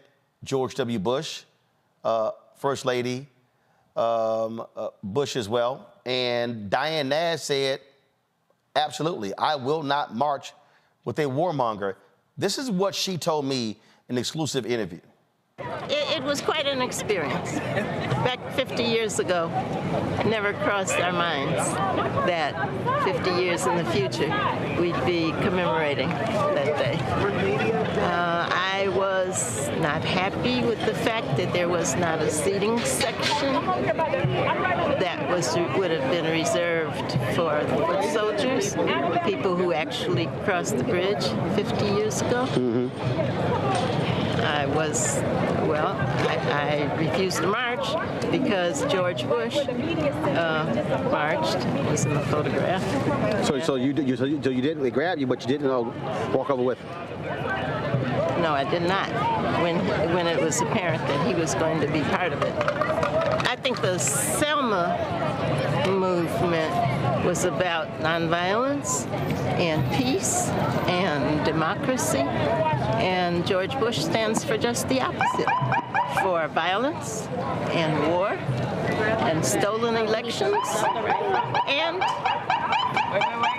George W. Bush, First Lady Bush as well. And Diane Nash said, absolutely, I will not march with a warmonger. This is what she told me in an exclusive interview. It was quite an experience. Back 50 years ago, it never crossed our minds that 50 years in the future, we'd be commemorating that day. I was not happy with the fact that there was not a seating section that would have been reserved for the foot soldiers, people who actually crossed the bridge 50 years ago. I refused to march because George Bush marched, was in the photograph. So you didn't, they grabbed you, but you didn't walk over with? No, I did not, when it was apparent that he was going to be part of it. I think the Selma movement was about nonviolence and peace and democracy, and George Bush stands for just the opposite, for violence and war and stolen elections and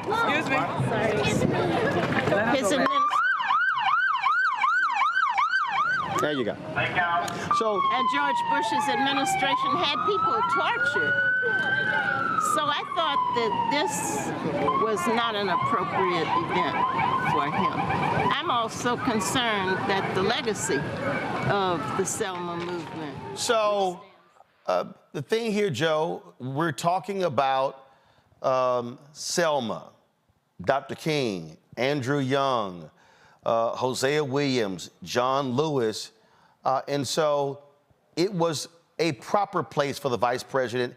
excuse me. His administration. There you go. And George Bush's administration had people tortured. So I thought that this was not an appropriate event for him. I'm also concerned that the legacy of the Selma movement. So the thing here, Joe, we're talking about Selma, Dr. King, Andrew Young, Hosea Williams, John Lewis. And so it was a proper place for the vice president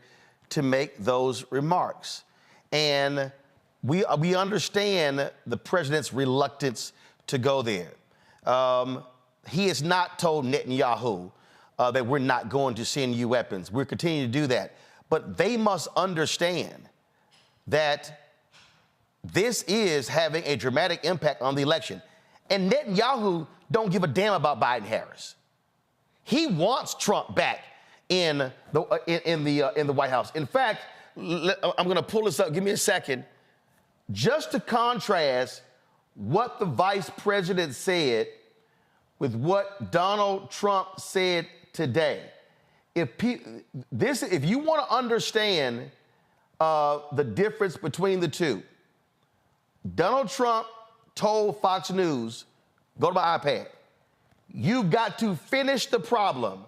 to make those remarks. And we understand the president's reluctance to go there. He has not told Netanyahu that we're not going to send you weapons. We're continuing to do that. But they must understand that this is having a dramatic impact on the election. And Netanyahu don't give a damn about Biden-Harris. He wants Trump back in the White House. In fact, I'm going to pull this up. Give me a second. Just to contrast what the vice president said with what Donald Trump said today. If you want to understand the difference between the two, Donald Trump told Fox News, go to my iPad, you've got to finish the problem.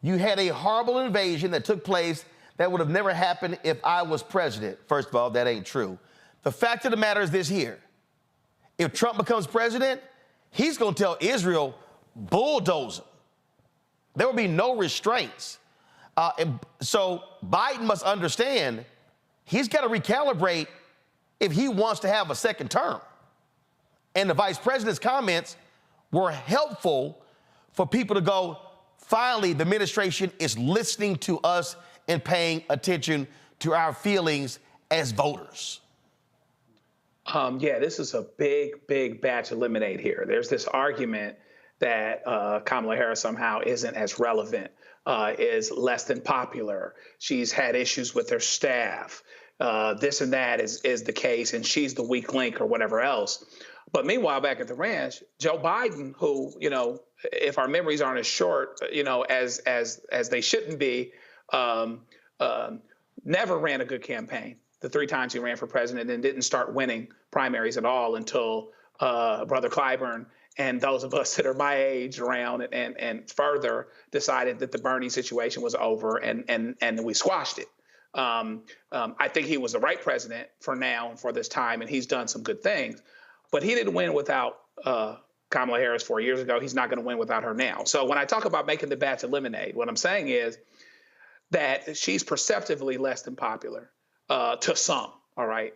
You had a horrible invasion that took place that would have never happened if I was president. First of all, that ain't true. The fact of the matter is this here. If Trump becomes president, he's going to tell Israel, bulldoze them. There will be no restraints. And so Biden must understand he's got to recalibrate if he wants to have a second term. And the vice president's comments were helpful for people to go, finally, the administration is listening to us and paying attention to our feelings as voters. Yeah, this is a big batch eliminate here. There's this argument that Kamala Harris somehow isn't as relevant, is less than popular. She's had issues with her staff. This and that is the case, and she's the weak link or whatever else. But meanwhile, back at the ranch, Joe Biden, who, if our memories aren't as short, as they shouldn't be, never ran a good campaign. The 3 times he ran for president and didn't start winning primaries at all until Brother Clyburn and those of us that are my age around and further decided that the Bernie situation was over and we squashed it. I think he was the right president for now and for this time, and he's done some good things. But he didn't win without Kamala Harris 4 years ago. He's not going to win without her now. So when I talk about making the batch eliminate, what I'm saying is that she's perceptively less than popular to some, all right?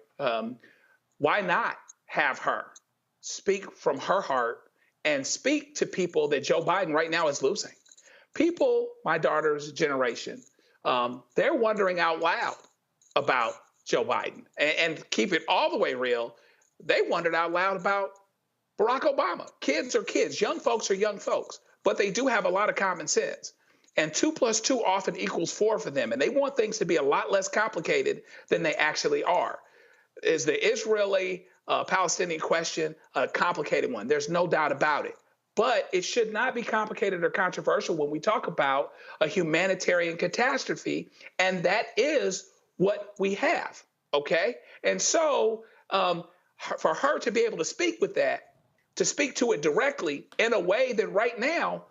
Why not have her speak from her heart and speak to people that Joe Biden right now is losing? People, my daughter's generation, they're wondering out loud about Joe Biden. And keep it all the way real, they wondered out loud about Barack Obama. Kids are kids, young folks are young folks, but they do have a lot of common sense. And 2 + 2 often equals 4 for them. And they want things to be a lot less complicated than they actually are. Is the Israeli-Palestinian question a complicated one? There's no doubt about it. But it should not be complicated or controversial when we talk about a humanitarian catastrophe. And that is what we have, okay? And so for her to be able to speak with that, to speak to it directly in a way that right now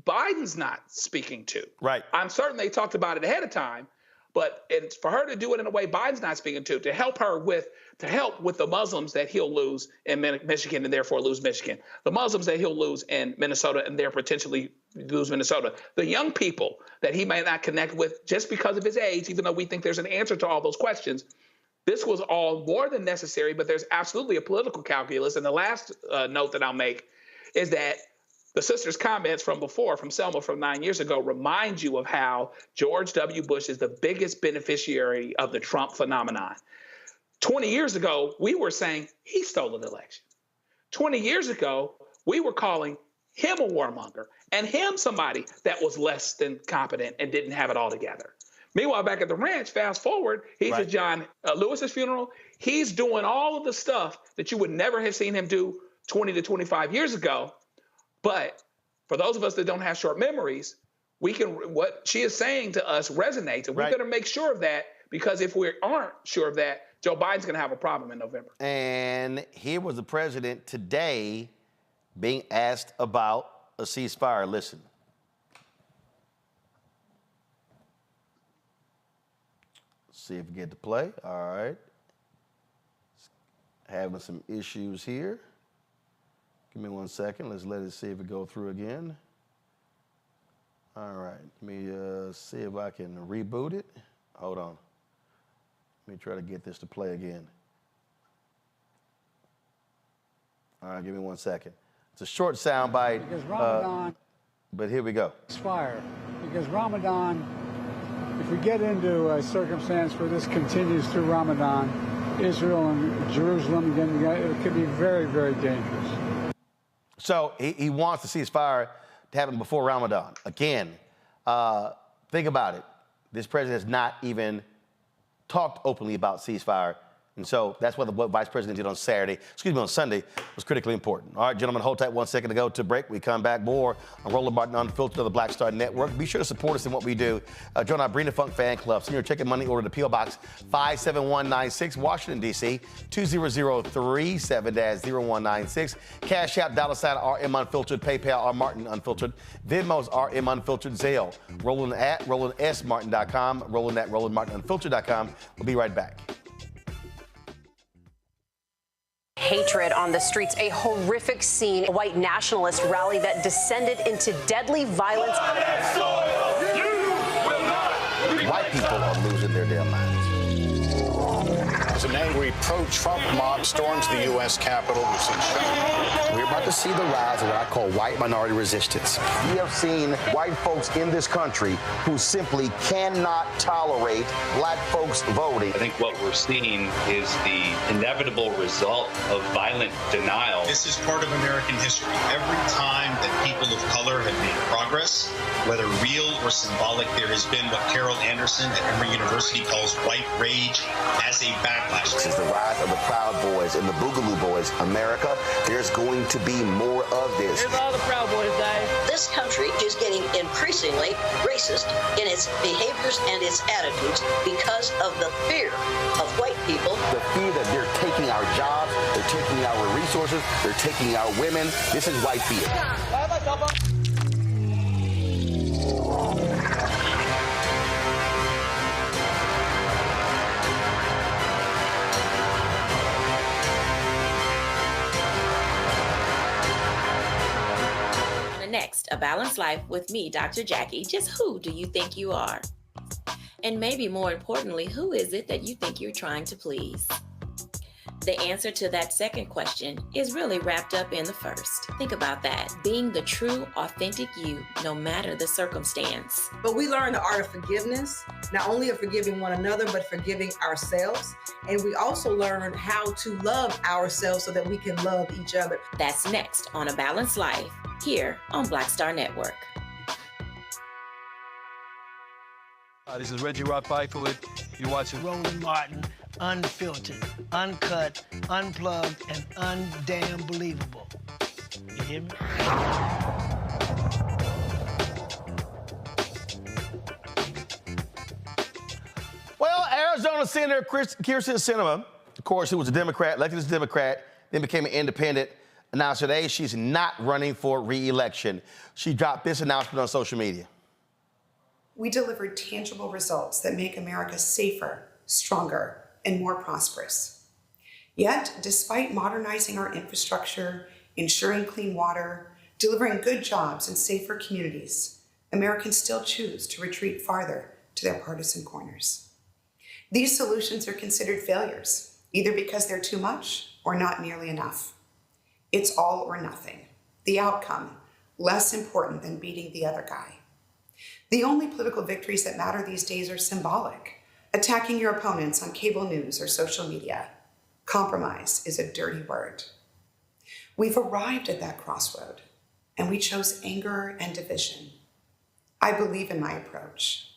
Biden's not speaking to. Right. I'm certain they talked about it ahead of time, but for her to do it in a way Biden's not speaking to help with the Muslims that he'll lose in Michigan and therefore lose Michigan, the Muslims that he'll lose in Minnesota and therefore potentially lose Minnesota, the young people that he may not connect with just because of his age, even though we think there's an answer to all those questions. This was all more than necessary, but there's absolutely a political calculus. And the last note that I'll make is that the sister's comments from before, from Selma from 9 years ago, remind you of how George W. Bush is the biggest beneficiary of the Trump phenomenon. 20 years ago, we were saying he stole an election. 20 years ago, we were calling him a warmonger and him somebody that was less than competent and didn't have it all together. Meanwhile, back at the ranch, fast forward, he's at John Lewis's funeral. He's doing all of the stuff that you would never have seen him do 20 to 25 years ago. But for those of us that don't have short memories, what she is saying to us resonates. And we're going to make sure of that, because if we aren't sure of that, Joe Biden's going to have a problem in November. And here was the president today being asked about a ceasefire. Listen. See if we get to play. All right. Having some issues here. Give me 1 second. Let's let it see if it go through again. All right. Let me see if I can reboot it. Hold on. Let me try to get this to play again. All right. Give me 1 second. It's a short sound bite. Because Ramadan. But here we go. Expire. Because Ramadan, if we get into a circumstance where this continues through Ramadan, Israel and Jerusalem getting together, it could be very, very dangerous. So he wants the ceasefire to happen before Ramadan. Again, the Think about it. This president has not even talked openly about ceasefire. And so that's what the vice president did on Sunday, was critically important. All right, gentlemen, hold tight 1 second to go to break. We come back more on Roland Martin Unfiltered of the Black Star Network. Be sure to support us in what we do. Join our Brina Funk fan club. Send your check and money order to P.O. Box 57196, Washington, D.C., 20037-0196. Cash App, $RM Unfiltered, PayPal, R Martin Unfiltered, Venmo's RM Unfiltered, Zelle, Roland at RolandSMartin.com, Roland at RolandMartinUnfiltered.com. We'll be right back. Hatred on the streets, a horrific scene, a white nationalist rally that descended into deadly violence. White people are losing their damn minds. As an angry pro-Trump mob storms the U.S. Capitol, We're about to see the rise of what I call white minority resistance. We have seen white folks in this country who simply cannot tolerate black folks voting. I think what we're seeing is the inevitable result of violent denial. This is part of American history. Every time that people of color have made progress, whether real or symbolic, there has been what Carol Anderson at Emory University calls white rage as a backlash. This is the rise of the Proud Boys and the Boogaloo Boys. America, there's going to be more of this. Here's all the Proud Boys, Dave. This country is getting increasingly racist in its behaviors and its attitudes because of the fear of white people. The fear that they're taking our jobs, they're taking our resources, they're taking our women. This is white fear. Next, A Balanced Life with me, Dr. Jackie. Just who do you think you are? And maybe more importantly, who is it that you think you're trying to please? The answer to that second question is really wrapped up in the first. Think about that. Being the true, authentic you, no matter the circumstance. But we learn the art of forgiveness, not only of forgiving one another, but forgiving ourselves. And we also learn how to love ourselves so that we can love each other. That's next on A Balanced Life, here on Black Star Network. Hi, this is Reggie Rock Pfeiffer with you're watching Roland Martin, unfiltered, uncut, unplugged, and undamn believable. You hear me? Well, Arizona Senator Kyrsten Sinema, of course, who was a Democrat, elected as a Democrat, then became an independent, announced today she's not running for re-election. She dropped this announcement on social media. We delivered tangible results that make America safer, stronger, and more prosperous. Yet, despite modernizing our infrastructure, ensuring clean water, delivering good jobs and safer communities, Americans still choose to retreat farther to their partisan corners. These solutions are considered failures, either because they're too much or not nearly enough. It's all or nothing. The outcome, less important than beating the other guy. The only political victories that matter these days are symbolic. Attacking your opponents on cable news or social media. Compromise is a dirty word. We've arrived at that crossroad, and we chose anger and division. I believe in my approach,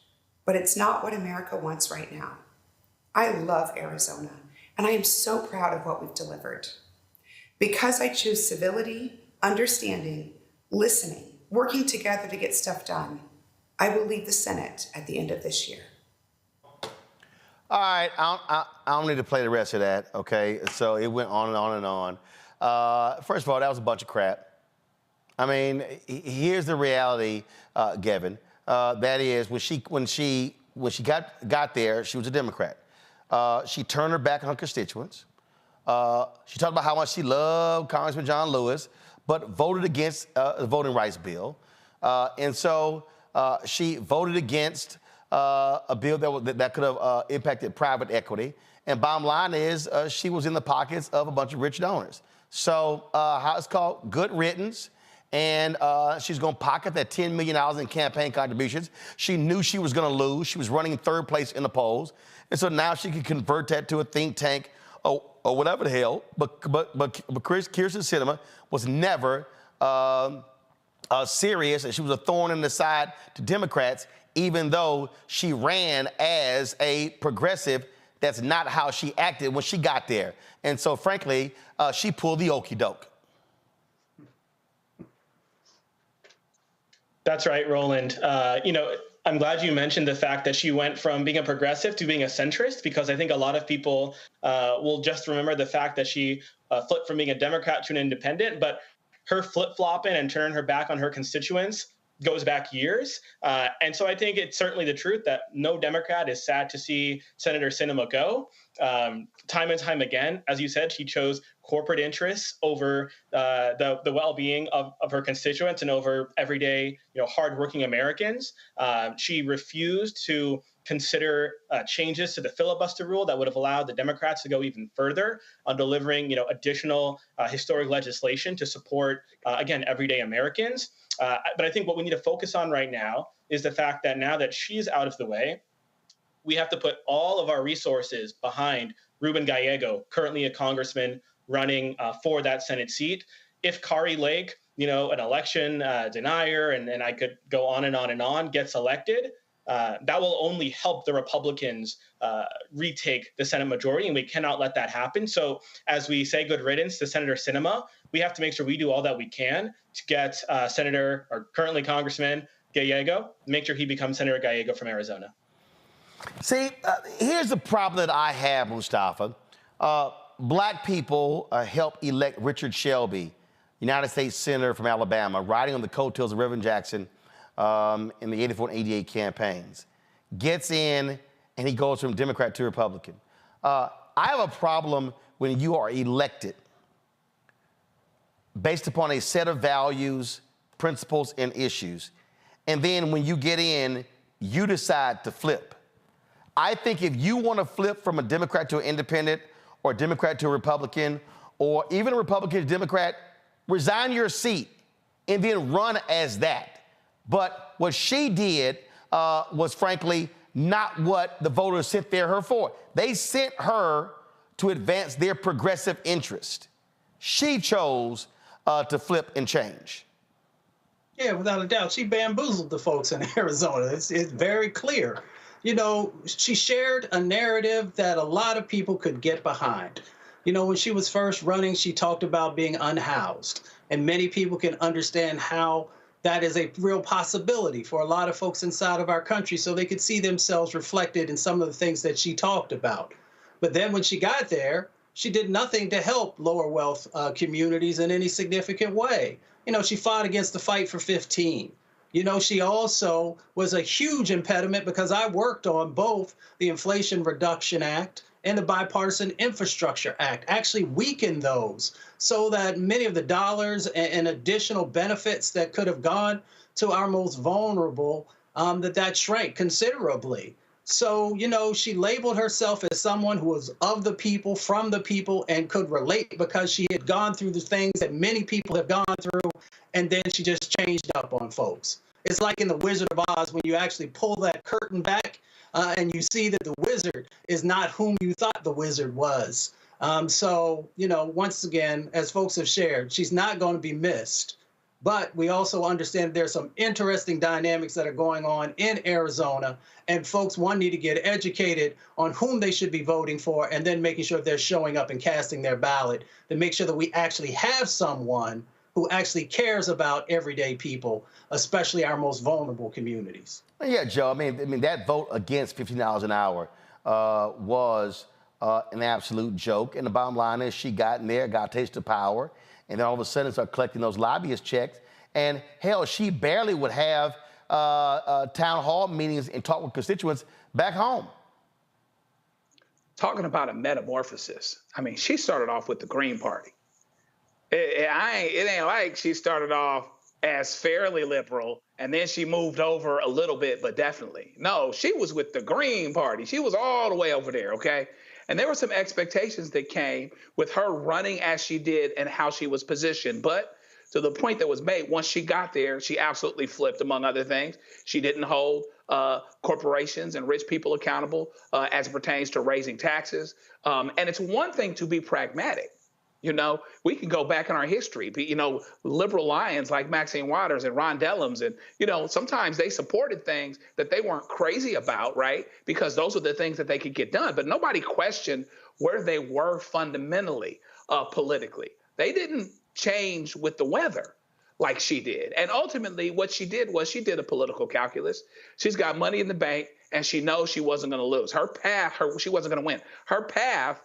but it's not what America wants right now. I love Arizona, and I am so proud of what we've delivered. Because I choose civility, understanding, listening, working together to get stuff done, I will leave the Senate at the end of this year. All right, I don't need to play the rest of that, okay? So it went on and on and on. First of all, that was a bunch of crap. I mean, here's the reality, Gavin. That is, when she got there, she was a Democrat. She turned her back on her constituents. She talked about how much she loved Congressman John Lewis, but voted against the voting rights bill. And so she voted against a bill that could have impacted private equity. And bottom line is she was in the pockets of a bunch of rich donors. So how it's called good riddance. And she's going to pocket that $10 million in campaign contributions. She knew she was going to lose. She was running in third place in the polls. And so now she can convert that to a think tank or whatever the hell. But Kyrsten Sinema was never serious, and she was a thorn in the side to Democrats even though she ran as a progressive. That's not how she acted when she got there. And so, frankly, she pulled the okie doke. That's right, Roland. I'm glad you mentioned the fact that she went from being a progressive to being a centrist, because I think a lot of people will just remember the fact that she flipped from being a Democrat to an independent, but her flip-flopping and turning her back on her constituents goes back years. And so I think it's certainly the truth that no Democrat is sad to see Senator Sinema go. Time and time again, as you said, she chose corporate interests over the well-being of her constituents and over everyday, hardworking Americans. She refused to consider changes to the filibuster rule that would have allowed the Democrats to go even further on delivering, additional historic legislation to support, again, everyday Americans. But I think what we need to focus on right now is the fact that now that she's out of the way, we have to put all of our resources behind Ruben Gallego, currently a congressman running for that Senate seat. If Kari Lake, an election denier, and I could go on and on and on, gets elected, that will only help the Republicans retake the Senate majority, and we cannot let that happen. So as we say good riddance to Senator Sinema, we have to make sure we do all that we can to get Senator, or currently Congressman, Gallego, make sure he becomes Senator Gallego from Arizona. See, here's the problem that I have, Mustafa. Black people helped elect Richard Shelby, United States Senator from Alabama, riding on the coattails of Reverend Jackson in the 84 and 88 campaigns. Gets in, and he goes from Democrat to Republican. I have a problem when you are elected based upon a set of values, principles, and issues. And then when you get in, you decide to flip. I think if you want to flip from a Democrat to an independent, or a Democrat to a Republican, or even a Republican to Democrat, resign your seat and then run as that. But what she did was frankly not what the voters sent her for. They sent her to advance their progressive interest. She chose to flip and change. Yeah, without a doubt. She bamboozled the folks in Arizona. It's very clear. She shared a narrative that a lot of people could get behind. When she was first running, she talked about being unhoused. And many people can understand how that is a real possibility for a lot of folks inside of our country, so they could see themselves reflected in some of the things that she talked about. But then when she got there, she did nothing to help lower wealth communities in any significant way. She fought against the Fight for 15. She also was a huge impediment, because I worked on both the Inflation Reduction Act and the Bipartisan Infrastructure Act, actually weakened those so that many of the dollars and additional benefits that could have gone to our most vulnerable, that shrank considerably. So, she labeled herself as someone who was of the people, from the people, and could relate because she had gone through the things that many people have gone through, and then she just changed up on folks. It's like in The Wizard of Oz, when you actually pull that curtain back and you see that the wizard is not whom you thought the wizard was. So, once again, as folks have shared, she's not going to be missed. But we also understand there's some interesting dynamics that are going on in Arizona, and folks, need to get educated on whom they should be voting for, and then making sure they're showing up and casting their ballot to make sure that we actually have someone who actually cares about everyday people, especially our most vulnerable communities. Yeah, Joe, I mean that vote against $15 an hour was an absolute joke. And the bottom line is she got in there, got a taste of power, and then all of a sudden started collecting those lobbyist checks. And hell, she barely would have town hall meetings and talk with constituents back home. Talking about a metamorphosis. She started off with the Green Party. It ain't like she started off as fairly liberal and then she moved over a little bit, but definitely. No, she was with the Green Party. She was all the way over there, okay? And there were some expectations that came with her running as she did and how she was positioned. But to the point that was made, once she got there, she absolutely flipped, among other things. She didn't hold corporations and rich people accountable as it pertains to raising taxes. And it's one thing to be pragmatic. You know, we can go back in our history, you know, liberal lions like Maxine Waters and Ron Dellums. And, you know, sometimes they supported things that they weren't crazy about, right? Because those are the things that they could get done. But nobody questioned where they were fundamentally politically. They didn't change with the weather like she did. And ultimately, what she did was she did a political calculus. She's got money in the bank, and she knows she wasn't going to lose. Her path, she wasn't going to win. Her path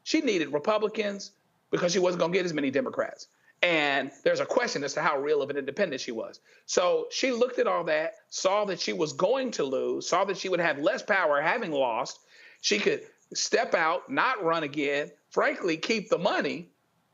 she needed Republicans because she wasn't going to get as many Democrats. And there's a question as to how real of an independent she was. So she looked at all that, saw that she was going to lose, saw that she would have less power having lost. She could step out, not run again, frankly, keep the money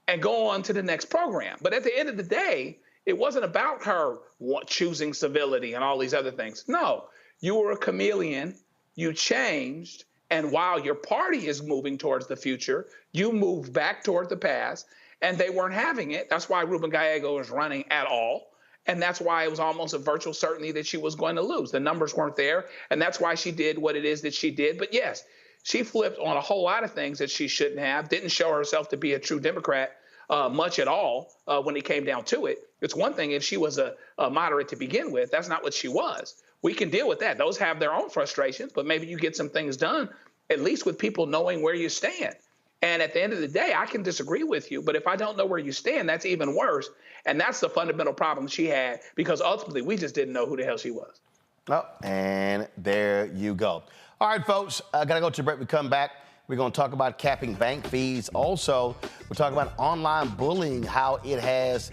and go on to the next program. But at the end of the day, it wasn't about her choosing civility and all these other things. No, you were a chameleon, you changed, and while your party is moving towards the future, you moved back toward the past, and they weren't having it. That's why Ruben Gallego was running at all, and that's why it was almost a virtual certainty that she was going to lose. The numbers weren't there, and that's why she did what it is that she did. But yes, she flipped on a whole lot of things that she shouldn't have, didn't show herself to be a true Democrat much at all when it came down to it. It's one thing if she was a moderate to begin with. That's not what she was. We can deal with that. Those have their own frustrations, but maybe you get some things done, at least with people knowing where you stand. And at the end of the day, I can disagree with you, but if I don't know where you stand, that's even worse. And that's the fundamental problem she had, because ultimately we just didn't know who the hell she was. Oh, and there you go. All right, folks, I got to go to a break. We come back. We're going to talk about capping bank fees. Also, we'll talk about online bullying, how it has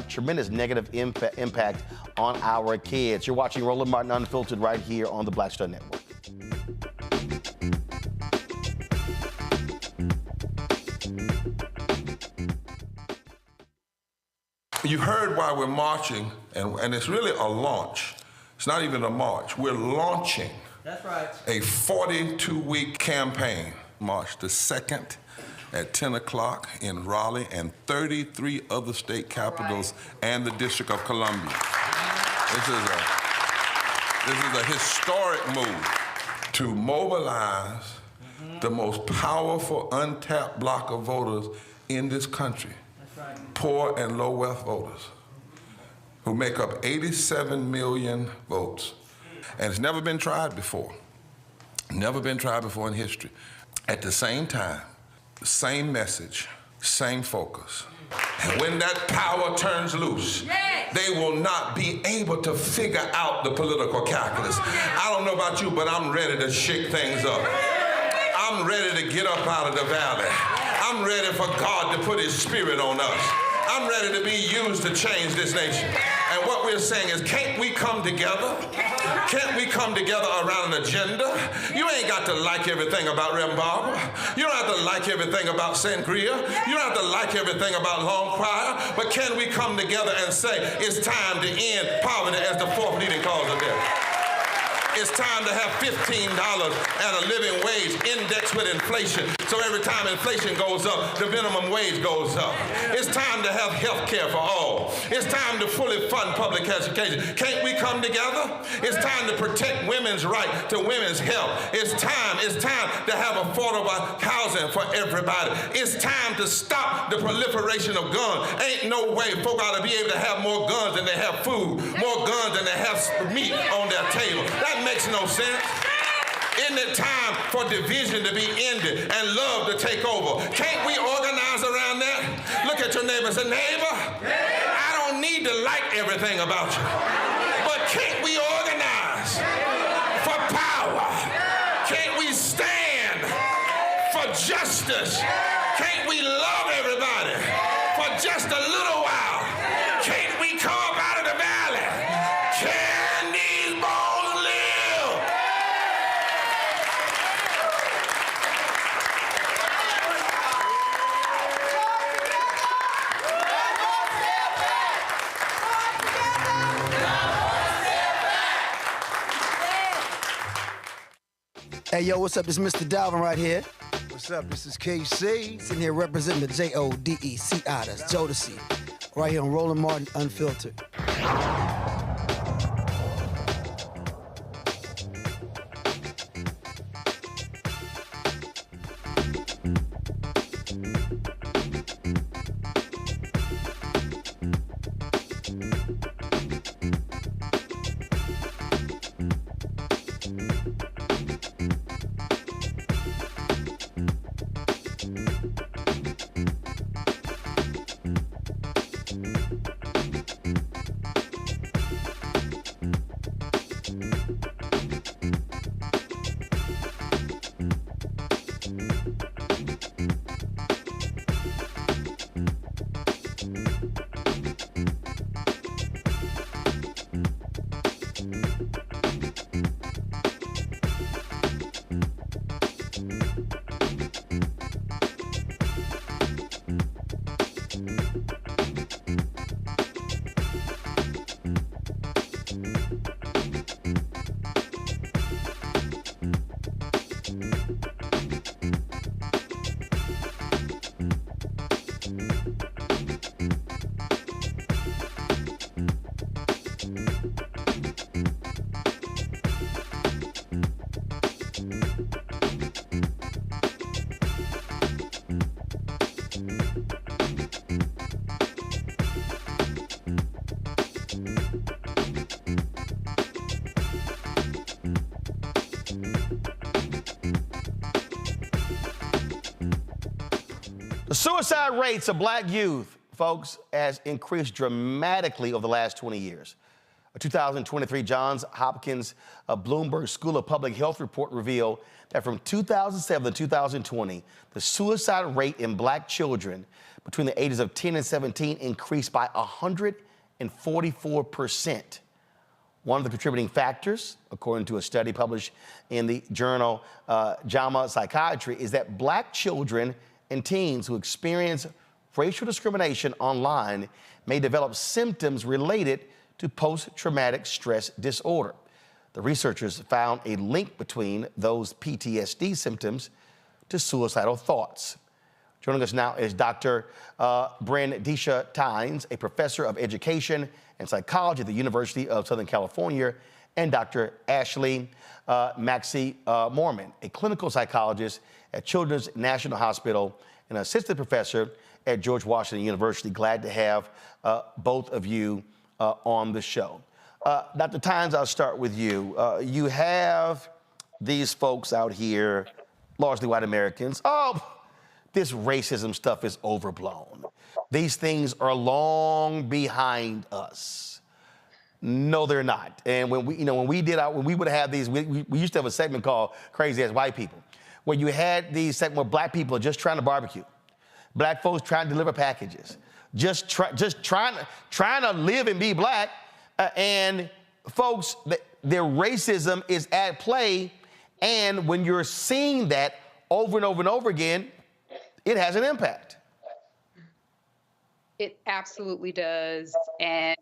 tremendous negative impact on our kids. You're watching Roland Martin Unfiltered right here on the Black Star Network. You heard why we're marching, and it's really a launch. It's not even a march. We're launching. That's right. A 42-week campaign. March the 2nd at 10 o'clock in Raleigh and 33 other state capitals and the District of Columbia. This is a historic move to mobilize the most powerful untapped block of voters in this country. That's right. Poor and low wealth voters who make up 87 million votes. And it's never been tried before. Never been tried before in history. At the same time, same message, same focus. And when that power turns loose, they will not be able to figure out the political calculus. I don't know about you, but I'm ready to shake things up. I'm ready to get up out of the valley. I'm ready for God to put his spirit on us. I'm ready to be used to change this nation. And what we're saying is, can't we come together? Can't we come together around an agenda? You ain't got to like everything about Reverend Barber. You don't have to like everything about Sangria. You don't have to like everything about Long Choir. But can we come together and say, it's time to end poverty as the fourth leading cause of death? It's time to have $15 and a living wage indexed with inflation. So every time inflation goes up, the minimum wage goes up. It's time to have health care for all. It's time to fully fund public education. Can't we come together? It's time to protect women's right to women's health. It's time to have affordable housing for everybody. It's time to stop the proliferation of guns. Ain't no way folk ought to be able to have more guns than they have food, more guns than they have meat on their table. That makes no sense. Isn't it time for division to be ended and love to take over? Can't we organize around that? Look at your neighbor and say, neighbor, I don't need to like everything about you, but can't we organize for power? Can't we stand for justice? Can't we love everybody for just a little while? Can't we come up out of the valley? Can these bones live? Hey, yo, what's up? It's Mr. Dalvin right here. What's up? This is KC. Sitting here representing the Jodeci. That's Jodeci. Right here on Roland Martin Unfiltered. The suicide rates of black youth, folks, has increased dramatically over the last 20 years. A 2023 Johns Hopkins Bloomberg School of Public Health report revealed that from 2007 to 2020, the suicide rate in black children between the ages of 10 and 17 increased by 144%. One of the contributing factors, according to a study published in the journal JAMA Psychiatry, is that black children and teens who experience racial discrimination online may develop symptoms related to post-traumatic stress disorder. The researchers found a link between those PTSD symptoms to suicidal thoughts. Joining us now is Dr. Brendisha Tynes, a professor of education and psychology at the University of Southern California, and Dr. Ashley Maxey Mormon, a clinical psychologist at Children's National Hospital and an assistant professor at George Washington University. Glad to have both of you on the show. Dr. Tynes, I'll start with you. You have these folks out here, largely white Americans. Oh, this racism stuff is overblown. These things are long behind us. No, they're not. And when we would have these, we used to have a segment called Crazy Ass White People, where you had these segments where black people are just trying to barbecue, black folks trying to deliver packages, just trying to live and be black, and folks, their racism is at play, and when you're seeing that over and over and over again, it has an impact. It absolutely does, and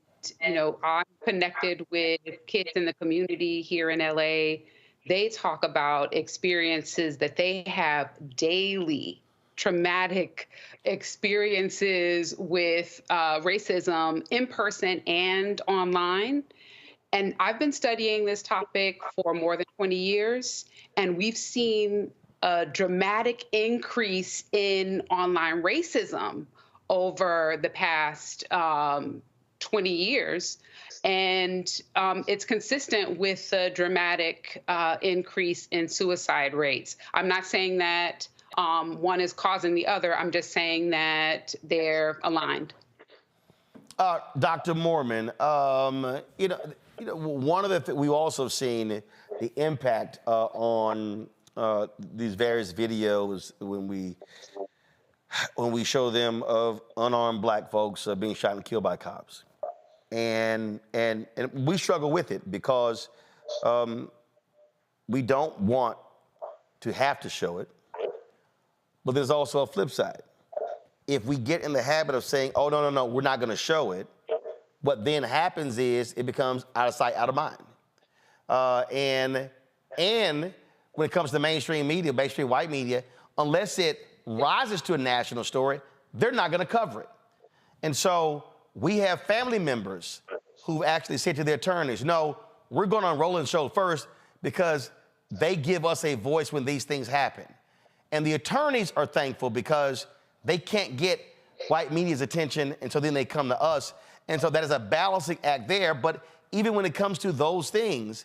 I'm connected with kids in the community here in LA. They talk about experiences that they have daily, traumatic experiences with racism in person and online. And I've been studying this topic for more than 20 years, and we've seen a dramatic increase in online racism over the past 20 years. And it's consistent with the dramatic increase in suicide rates. I'm not saying that one is causing the other. I'm just saying that they're aligned. Dr. Mormon, one of the we've also seen the impact on these various videos when we show them of unarmed black folks being shot and killed by cops. And we struggle with it because we don't want to have to show it, but there's also a flip side. If we get in the habit of saying, oh, no, we're not gonna show it, what then happens is it becomes out of sight, out of mind. And when it comes to mainstream media, mainstream white media, unless it rises to a national story, they're not gonna cover it. And so we have family members who actually said to their attorneys, no, we're gonna unroll the show first because they give us a voice when these things happen. And the attorneys are thankful because they can't get white media's attention, and so then they come to us. And so that is a balancing act there. But even when it comes to those things,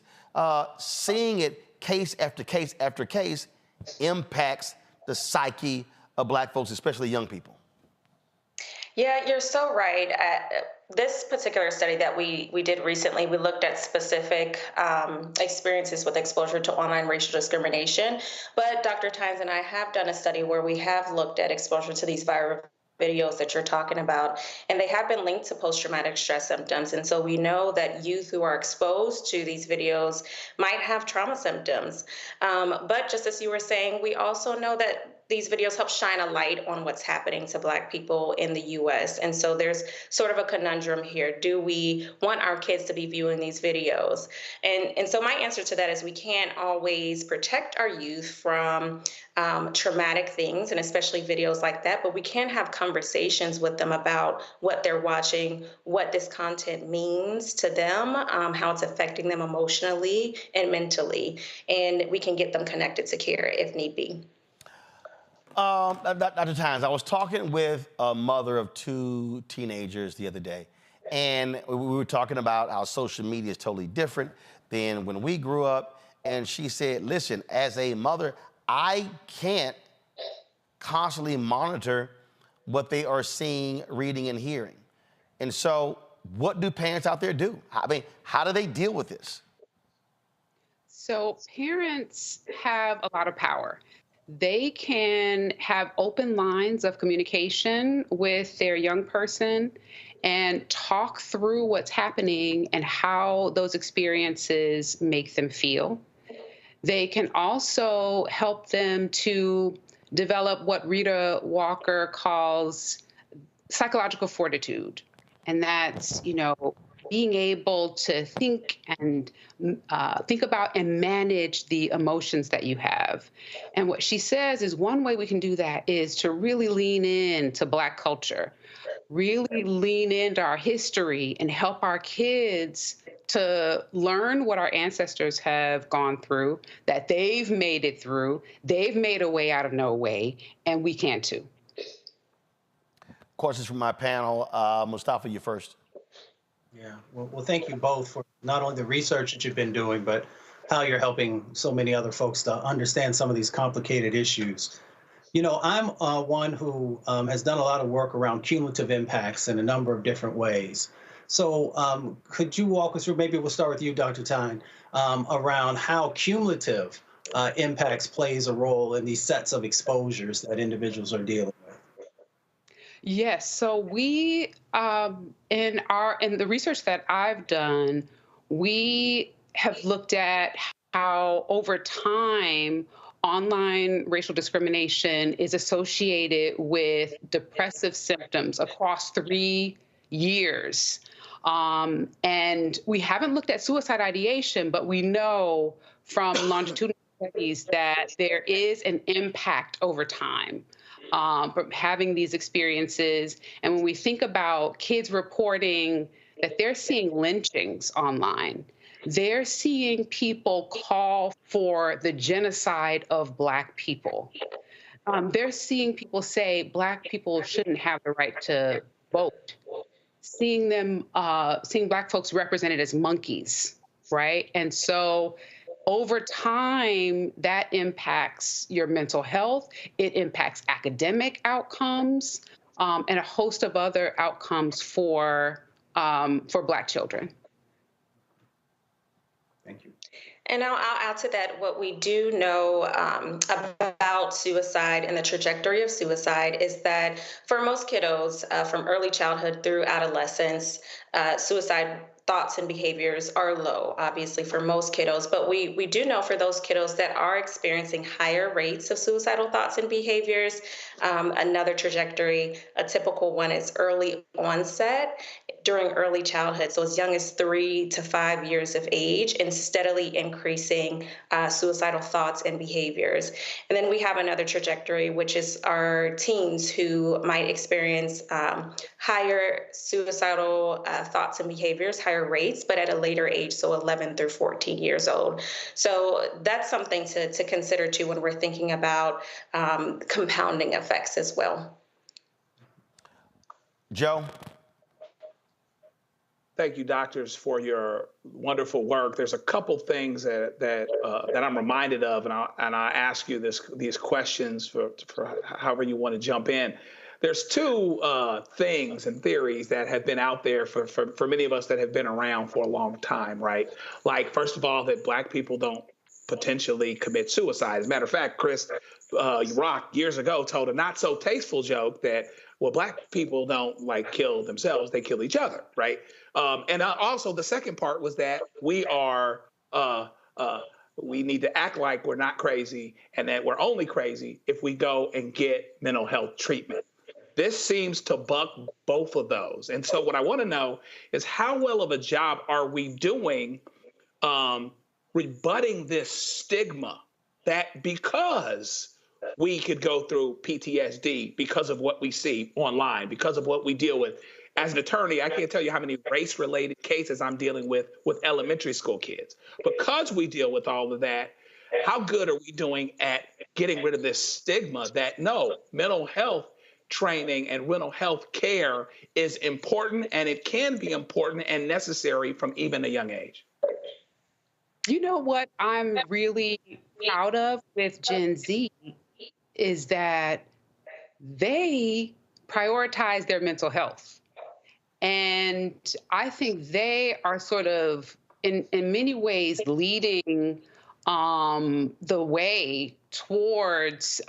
seeing it case after case after case impacts the psyche of black folks, especially young people. Yeah, you're so right. This particular study that we did recently, we looked at specific experiences with exposure to online racial discrimination. But Dr. Tynes and I have done a study where we have looked at exposure to these viral videos that you're talking about, and they have been linked to post-traumatic stress symptoms. And so we know that youth who are exposed to these videos might have trauma symptoms. But just as you were saying, we also know that these videos help shine a light on what's happening to Black people in the U.S. And so there's sort of a conundrum here. Do we want our kids to be viewing these videos? And so my answer to that is we can't always protect our youth from traumatic things, and especially videos like that, but we can have conversations with them about what they're watching, what this content means to them, how it's affecting them emotionally and mentally, and we can get them connected to care if need be. Dr. Tynes, I was talking with a mother of 2 teenagers the other day, and we were talking about how social media is totally different than when we grew up, and she said, listen, as a mother, I can't constantly monitor what they are seeing, reading, and hearing. And so what do parents out there do? I mean, how do they deal with this? So parents have a lot of power. They can have open lines of communication with their young person and talk through what's happening and how those experiences make them feel. They can also help them to develop what Rita Walker calls psychological fortitude. And that's, being able to think about and manage the emotions that you have. And what she says is one way we can do that is to really lean into Black culture, really lean into our history and help our kids to learn what our ancestors have gone through, that they've made it through, they've made a way out of no way, and we can too. Questions from my panel. Mustafa, you first. Yeah, well, thank you both for not only the research that you've been doing, but how you're helping so many other folks to understand some of these complicated issues. I'm one who has done a lot of work around cumulative impacts in a number of different ways. So could you walk us through, maybe we'll start with you, Dr. Tyne, around how cumulative impacts plays a role in these sets of exposures that individuals are dealing with? Yes, so we, in the research that I've done, we have looked at how over time, online racial discrimination is associated with depressive symptoms across 3 years. And we haven't looked at suicide ideation, but we know from longitudinal studies that there is an impact over time from having these experiences. And when we think about kids reporting that they're seeing lynchings online, they're seeing people call for the genocide of Black people. They're seeing people say Black people shouldn't have the right to vote. Seeing Black folks represented as monkeys, right? And so over time, that impacts your mental health. It impacts academic outcomes and a host of other outcomes for Black children. Thank you. And I'll add to that what we do know about suicide and the trajectory of suicide is that for most kiddos from early childhood through adolescence, suicide thoughts and behaviors are low, obviously, for most kiddos. But we do know for those kiddos that are experiencing higher rates of suicidal thoughts and behaviors, another trajectory, a typical one is early onset during early childhood, so as young as 3 to 5 years of age, and steadily increasing suicidal thoughts and behaviors. And then we have another trajectory, which is our teens who might experience higher suicidal thoughts and behaviors, higher rates, but at a later age, so 11 through 14 years old. So that's something to consider too when we're thinking about compounding effects as well. Joe? Thank you, doctors, for your wonderful work. There's a couple things that I'm reminded of, and I ask you these questions for however you want to jump in. There's two things and theories that have been out there for many of us that have been around for a long time, right? Like, first of all, that Black people don't potentially commit suicide. As a matter of fact, Chris Rock years ago told a not so tasteful joke that, well, Black people don't kill themselves, they kill each other, right? And also the second part was that we are we need to act like we're not crazy and that we're only crazy if we go and get mental health treatment. This seems to buck both of those. And so what I want to know is how well of a job are we doing rebutting this stigma that because we could go through PTSD because of what we see online, because of what we deal with. As an attorney, I can't tell you how many race-related cases I'm dealing with elementary school kids. Because we deal with all of that, how good are we doing at getting rid of this stigma that no, mental health training and mental health care is important, and it can be important and necessary from even a young age? You know what I'm really proud of with Gen Z is that they prioritize their mental health. And I think they are sort of, in many ways, leading the way towards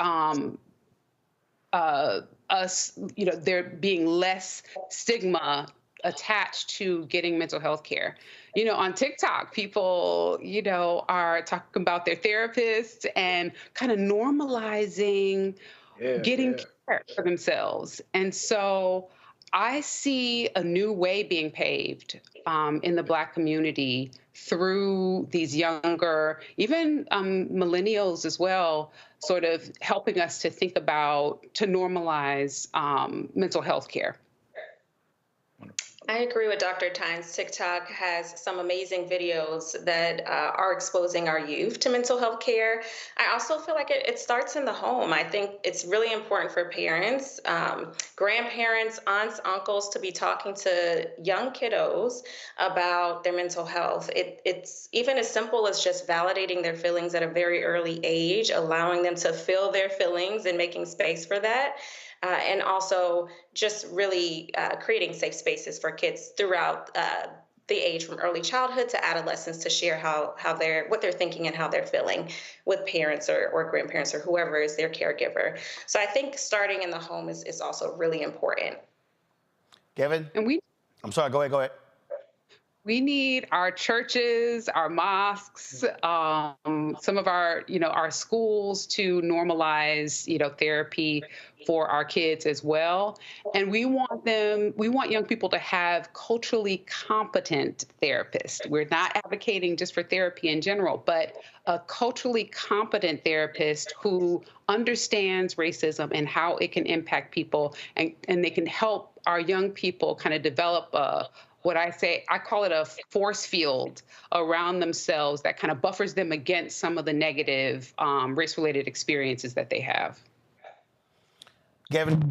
us, there being less stigma attached to getting mental health care. On TikTok, people, are talking about their therapists and kind of normalizing getting care for themselves. And so I see a new way being paved in the Black community through these younger, even millennials as well, sort of helping us to think about, to normalize mental health care. I agree with Dr. Tynes. TikTok has some amazing videos that are exposing our youth to mental health care. I also feel like it starts in the home. I think it's really important for parents, grandparents, aunts, uncles to be talking to young kiddos about their mental health. It's even as simple as just validating their feelings at a very early age, allowing them to feel their feelings and making space for that. And also just really creating safe spaces for kids throughout the age from early childhood to adolescence to share what they're thinking and how they're feeling with parents or grandparents or whoever is their caregiver. So I think starting in the home is also really important. Kevin? I'm sorry, go ahead. We need our churches, our mosques, some of our, our schools to normalize, therapy for our kids as well. And we want young people to have culturally competent therapists. We're not advocating just for therapy in general, but a culturally competent therapist who understands racism and how it can impact people, and they can help our young people kind of develop I call it a force field around themselves that kind of buffers them against some of the negative race-related experiences that they have. Gavin?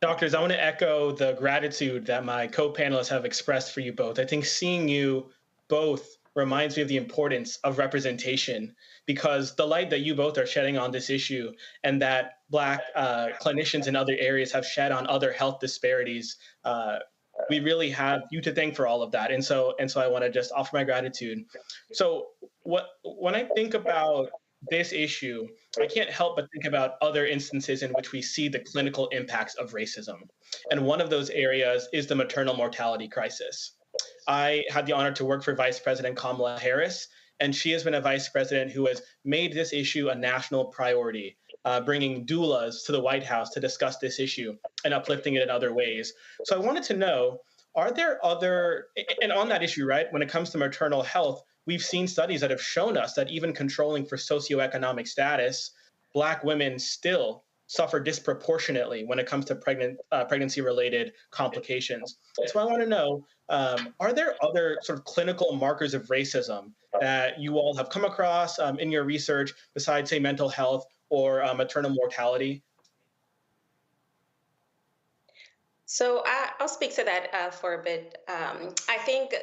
Doctors, I want to echo the gratitude that my co-panelists have expressed for you both. I think seeing you both reminds me of the importance of representation, because the light that you both are shedding on this issue and that Black clinicians in other areas have shed on other health disparities, we really have you to thank for all of that. And so I want to just offer my gratitude. So when I think about this issue, I can't help but think about other instances in which we see the clinical impacts of racism. And one of those areas is the maternal mortality crisis. I had the honor to work for Vice President Kamala Harris, and she has been a vice president who has made this issue a national priority, bringing doulas to the White House to discuss this issue and uplifting it in other ways. So I wanted to know, are there other, and on that issue, right, when it comes to maternal health, we've seen studies that have shown us that even controlling for socioeconomic status, Black women still suffer disproportionately when it comes to pregnancy-related complications. So I want to know, are there other sort of clinical markers of racism that you all have come across in your research besides, say, mental health or maternal mortality? So I'll speak to that for a bit. I think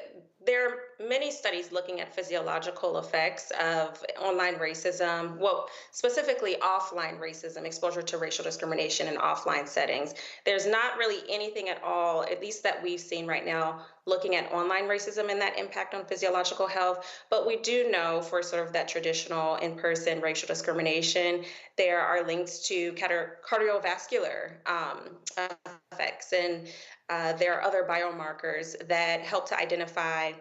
there are many studies looking at physiological effects of online racism, well, specifically offline racism, exposure to racial discrimination in offline settings. There's not really anything at all, at least that we've seen right now, looking at online racism and that impact on physiological health. But we do know for sort of that traditional in-person racial discrimination, there are links to cardiovascular effects. And there are other biomarkers that help to identify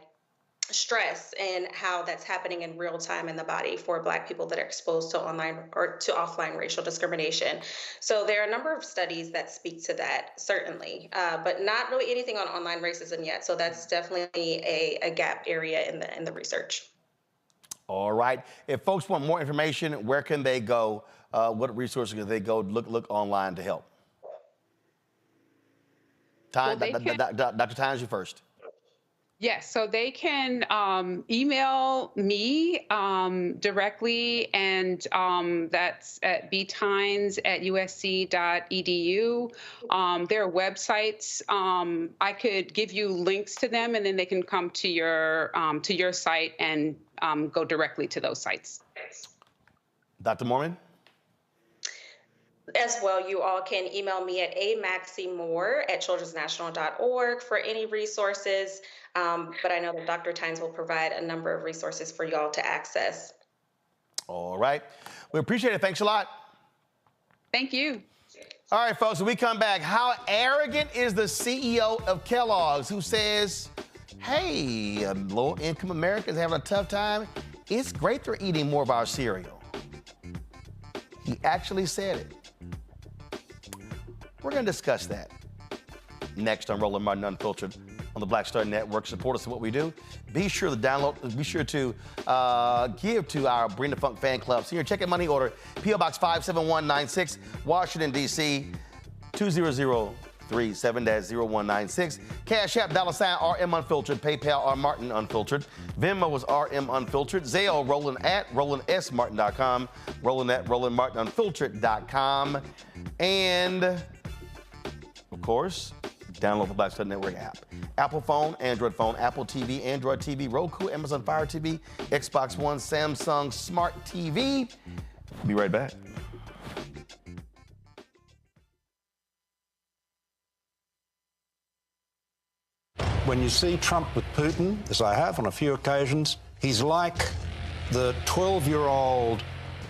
stress and how that's happening in real time in the body for Black people that are exposed to online or to offline racial discrimination. So there are a number of studies that speak to that, certainly, but not really anything on online racism yet. So that's definitely a gap area in the research. All right. If folks want more information, where can they go? What resources can they go look online to help? Dr. Tynes, you first. Yes, so they can email me directly, and that's at btynes@usc.edu. There are websites. I could give you links to them, and then they can come to your site and go directly to those sites. Dr. Moorman? As well, you all can email me at amaximore@childrensnational.org for any resources. But I know that Dr. Tynes will provide a number of resources for y'all to access. All right. We appreciate it. Thanks a lot. Thank you. All right, folks, when we come back, how arrogant is the CEO of Kellogg's who says, hey, low-income Americans having a tough time? It's great they're eating more of our cereal. He actually said it. We're going to discuss that next on Roland Martin Unfiltered on the Black Star Network. Support us in what we do. Be sure to give to our Bring the Funk fan club. Senior check and money order, P.O. Box 57196, Washington, D.C., 20037-0196. Cash App, $ RM Unfiltered. PayPal, R Martin Unfiltered. Venmo is RM Unfiltered. Zelle, Roland at RolandSMartin.com. Roland at RolandMartinUnfiltered.com. And, of course, download the Black Star Network app. Apple phone, Android phone, Apple TV, Android TV, Roku, Amazon Fire TV, Xbox One, Samsung Smart TV. Be right back. When you see Trump with Putin, as I have on a few occasions, he's like the 12-year-old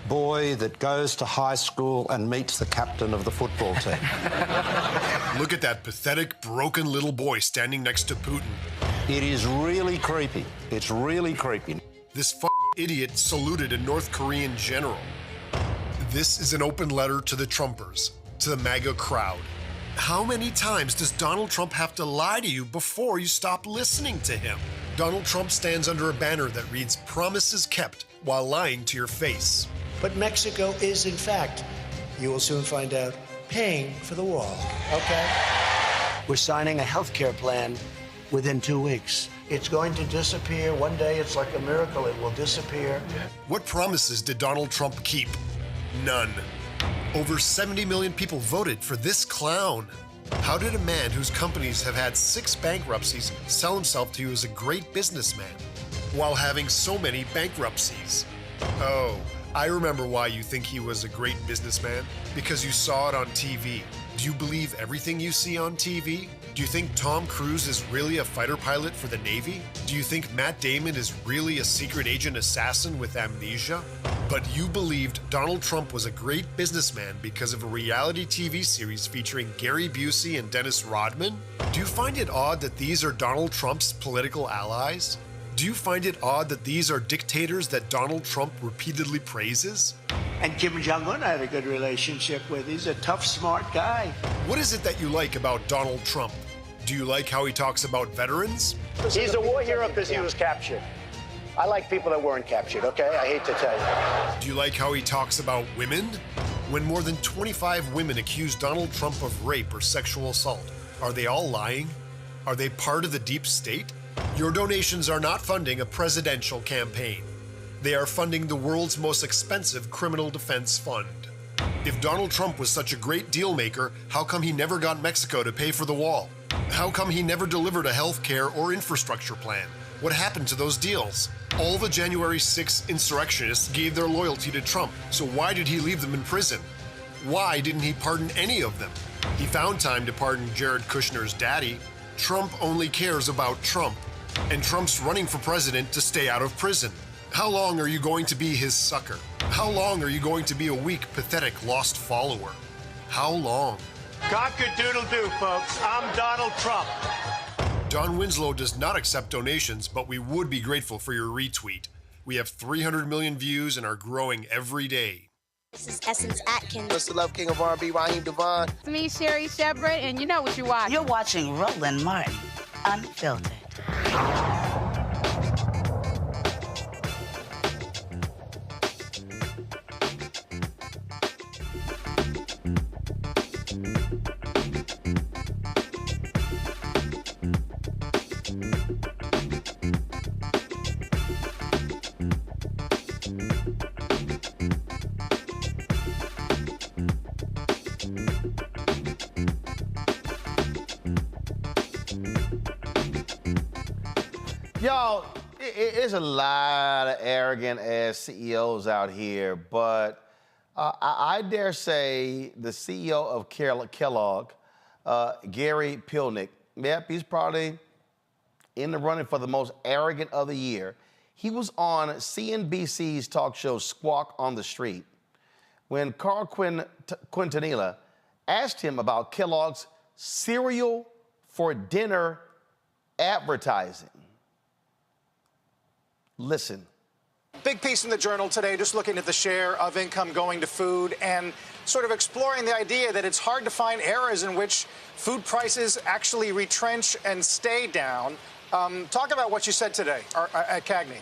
boy that goes to high school and meets the captain of the football team. Look at that pathetic, broken little boy standing next to Putin. It is really creepy. It's really creepy. This idiot saluted a North Korean general. This is an open letter to the Trumpers, to the MAGA crowd. How many times does Donald Trump have to lie to you before you stop listening to him? Donald Trump stands under a banner that reads, "Promises kept," while lying to your face. But Mexico is, in fact, you will soon find out, paying for the wall, okay? We're signing a health care plan within 2 weeks. It's going to disappear. One day, it's like a miracle. It will disappear. What promises did Donald Trump keep? None. Over 70 million people voted for this clown. How did a man whose companies have had 6 bankruptcies sell himself to you as a great businessman while having so many bankruptcies? Oh, I remember why you think he was a great businessman. Because you saw it on TV. Do you believe everything you see on TV? Do you think Tom Cruise is really a fighter pilot for the Navy? Do you think Matt Damon is really a secret agent assassin with amnesia? But you believed Donald Trump was a great businessman because of a reality TV series featuring Gary Busey and Dennis Rodman? Do you find it odd that these are Donald Trump's political allies? Do you find it odd that these are dictators that Donald Trump repeatedly praises? And Kim Jong-un I had a good relationship with. He's a tough, smart guy. What is it that you like about Donald Trump? Do you like how he talks about veterans? He's a war hero because he was captured. I like people that weren't captured, okay? I hate to tell you. Do you like how he talks about women? When more than 25 women accuse Donald Trump of rape or sexual assault, are they all lying? Are they part of the deep state? Your donations are not funding a presidential campaign. They are funding the world's most expensive criminal defense fund. If Donald Trump was such a great deal maker, how come he never got Mexico to pay for the wall? How come he never delivered a health care or infrastructure plan? What happened to those deals? All the January 6th insurrectionists gave their loyalty to Trump, so why did he leave them in prison? Why didn't he pardon any of them? He found time to pardon Jared Kushner's daddy. Trump only cares about Trump. And Trump's running for president to stay out of prison. How long are you going to be his sucker? How long are you going to be a weak, pathetic, lost follower? How long? Cock-a-doodle-doo, folks. I'm Donald Trump. Don Winslow does not accept donations, but we would be grateful for your retweet. We have 300 million views and are growing every day. This is Essence Atkins. Mr. Love King of R&B, Raheem Devon. It's me, Sherry Shepard, and you know what you watch. You're watching Roland Martin, Unfiltered. Y'all, there's a lot of arrogant ass CEOs out here, but I dare say the CEO of Kellogg, Gary Pilnick, yep, he's probably in the running for the most arrogant of the year. He was on CNBC's talk show Squawk on the Street when Carl Quintanilla asked him about Kellogg's cereal for dinner advertising. Listen. Big piece in the Journal today, just looking at the share of income going to food and sort of exploring the idea that it's hard to find eras in which food prices actually retrench and stay down. Talk about what you said today at CAGNY.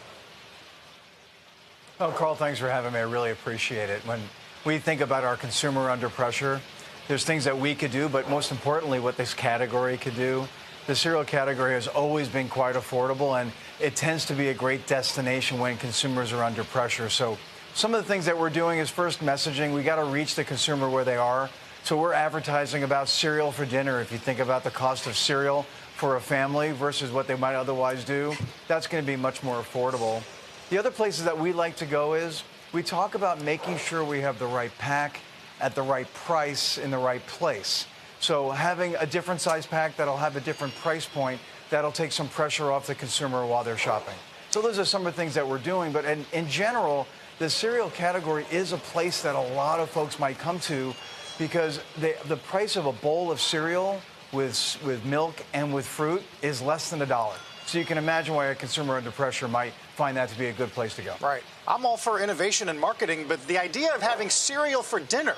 Oh, Carl, thanks for having me. I really appreciate it. When we think about our consumer under pressure, there's things that we could do, but most importantly, what this category could do. The cereal category has always been quite affordable, and it tends to be a great destination when consumers are under pressure. So some of the things that we're doing is first messaging. We got to reach the consumer where they are. So we're advertising about cereal for dinner. If you think about the cost of cereal for a family versus what they might otherwise do, that's going to be much more affordable. The other places that we like to go is we talk about making sure we have the right pack at the right price in the right place. So having a different size pack that'll have a different price point, that'll take some pressure off the consumer while they're shopping. So those are some of the things that we're doing. But in general, the cereal category is a place that a lot of folks might come to because the price of a bowl of cereal with milk and with fruit is less than $1. So you can imagine why a consumer under pressure might find that to be a good place to go. Right. I'm all for innovation and marketing, but the idea of having cereal for dinner,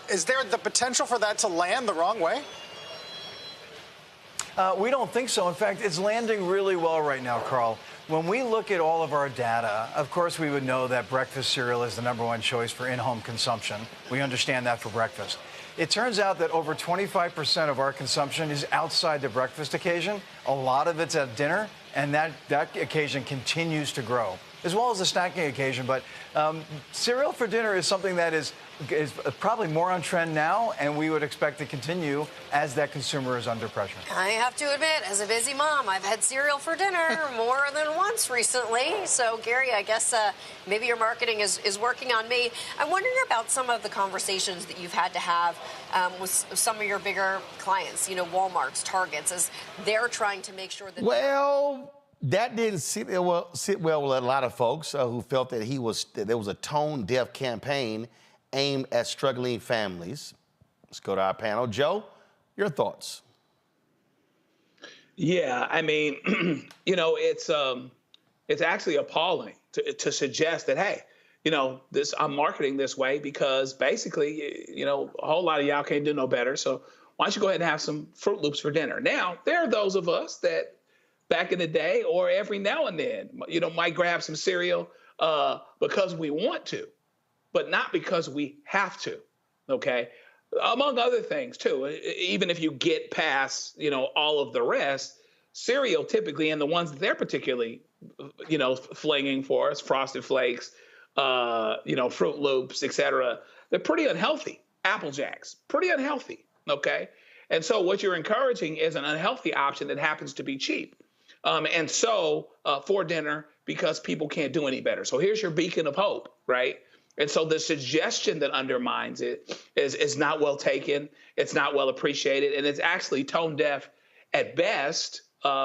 is there the potential for that to land the wrong way? We don't think so. In fact, it's landing really well right now, Carl. When we look at all of our data, of course, we would know that breakfast cereal is the #1 choice for in-home consumption. We understand that for breakfast. It turns out that over 25% of our consumption is outside the breakfast occasion. A lot of it's at dinner, and that occasion continues to grow, as well as the snacking occasion. But cereal for dinner is something that is probably more on trend now, and we would expect to continue as that consumer is under pressure. I have to admit, as a busy mom, I've had cereal for dinner more than once recently. So, Gary, I guess maybe your marketing is working on me. I'm wondering about some of the conversations that you've had to have with some of your bigger clients, you know, Walmart's, Target's, as they're trying to make sure that... Well, that didn't sit well with a lot of folks who felt that there was a tone-deaf campaign aimed at struggling families. Let's go to our panel. Joe, your thoughts? Yeah, I mean, you know, it's actually appalling to suggest that, hey, you know, I'm marketing this way because basically, you know, a whole lot of y'all can't do no better. So why don't you go ahead and have some Fruit Loops for dinner? Now, there are those of us that back in the day or every now and then, you know, might grab some cereal because we want to, but not because we have to, okay? Among other things, too. Even if you get past, you know, all of the rest, cereal typically, and the ones that they're particularly, you know, flinging for us, Frosted Flakes, you know, Fruit Loops, et cetera, they're pretty unhealthy. Apple Jacks, pretty unhealthy, okay? And so what you're encouraging is an unhealthy option that happens to be cheap. And so for dinner, because people can't do any better. So here's your beacon of hope, right? And so the suggestion that undermines it is not well taken. It's not well appreciated. And it's actually tone deaf at best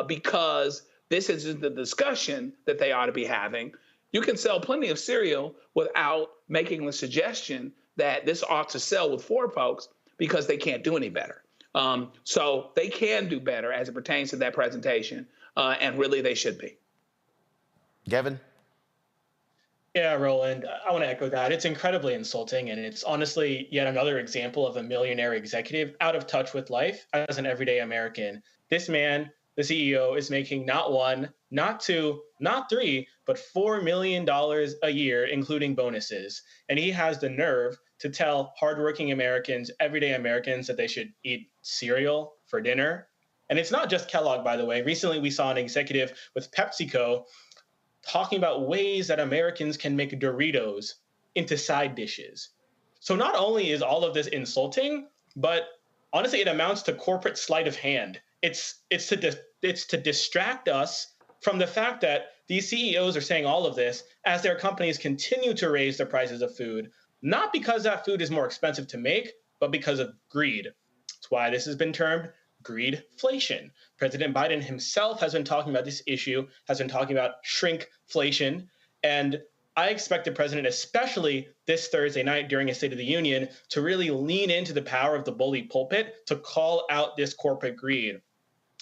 because this isn't the discussion that they ought to be having. You can sell plenty of cereal without making the suggestion that this ought to sell with for folks because they can't do any better. So they can do better as it pertains to that presentation, and really they should be. Gavin? Yeah, Roland, I want to echo that. It's incredibly insulting, and it's honestly yet another example of a millionaire executive out of touch with life as an everyday American. This man, the CEO, is making not one, not two, not three, but $4 million a year, including bonuses. And he has the nerve to tell hardworking Americans, everyday Americans, that they should eat cereal for dinner. And it's not just Kellogg, by the way. Recently, we saw an executive with PepsiCo talking about ways that Americans can make Doritos into side dishes. So not only is all of this insulting, but honestly, it amounts to corporate sleight of hand. It's to distract us from the fact that these CEOs are saying all of this as their companies continue to raise the prices of food, not because that food is more expensive to make, but because of greed. That's why this has been termed greedflation. President Biden himself has been talking about this issue, has been talking about shrinkflation. And I expect the president, especially this Thursday night during a State of the Union, to really lean into the power of the bully pulpit to call out this corporate greed.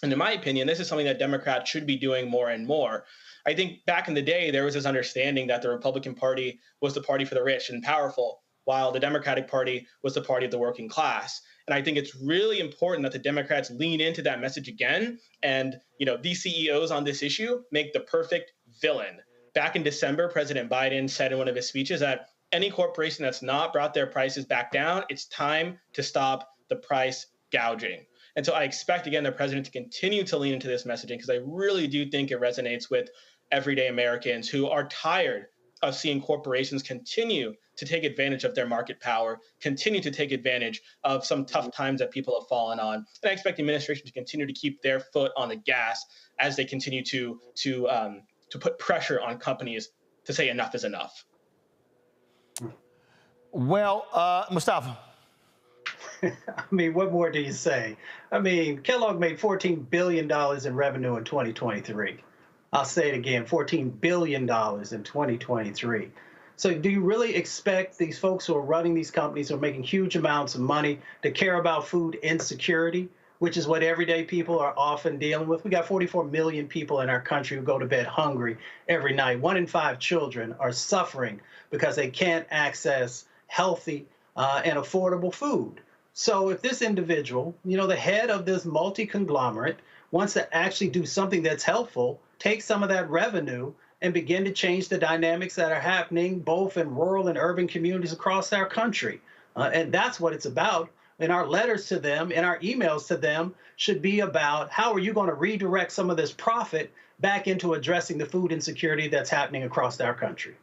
And in my opinion, this is something that Democrats should be doing more and more. I think back in the day, there was this understanding that the Republican Party was the party for the rich and powerful, while the Democratic Party was the party of the working class. And I think it's really important that the Democrats lean into that message again. And, these CEOs on this issue make the perfect villain. Back in December, President Biden said in one of his speeches that any corporation that's not brought their prices back down, it's time to stop the price gouging. And so I expect, again, the president to continue to lean into this messaging, because I really do think it resonates with everyday Americans who are tired of seeing corporations continue to take advantage of their market power, continue to take advantage of some tough times that people have fallen on. And I expect the administration to continue to keep their foot on the gas as they continue to put pressure on companies to say enough is enough. Well, Mustafa. I mean, what more do you say? I mean, Kellogg made $14 billion in revenue in 2023. I'll say it again, $14 billion in 2023. So do you really expect these folks who are running these companies, who are making huge amounts of money, to care about food insecurity, which is what everyday people are often dealing with? We got 44 million people in our country who go to bed hungry every night. 1 in 5 children are suffering because they can't access healthy and affordable food. So if this individual, the head of this multi-conglomerate, wants to actually do something that's helpful, take some of that revenue and begin to change the dynamics that are happening both in rural and urban communities across our country. And that's what it's about. And our letters to them and our emails to them should be about how are you going to redirect some of this profit back into addressing the food insecurity that's happening across our country.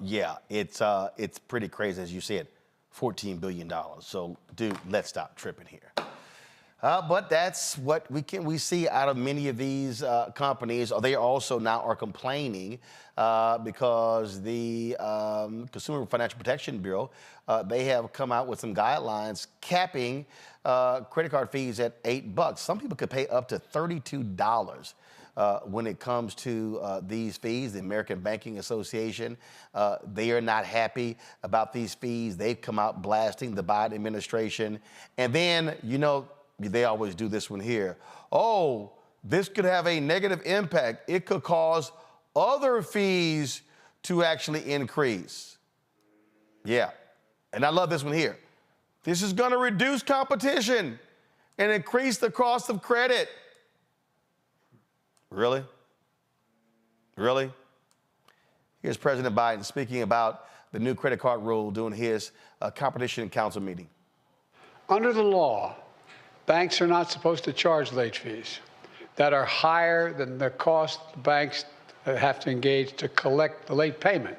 Yeah, it's pretty crazy, as you said, $14 billion. So, dude, let's stop tripping here. But that's what we see out of many of these companies. They also now are complaining because the Consumer Financial Protection Bureau, they have come out with some guidelines capping credit card fees at $8. Some people could pay up to $32 when it comes to these fees. The American Banking Association, they are not happy about these fees. They've come out blasting the Biden administration. And then, they always do this one here. Oh, this could have a negative impact. It could cause other fees to actually increase. Yeah, and I love this one here. This is going to reduce competition and increase the cost of credit. Really? Really? Here's President Biden speaking about the new credit card rule during his Competition Council meeting. Under the law, banks are not supposed to charge late fees that are higher than the cost banks have to engage to collect the late payment.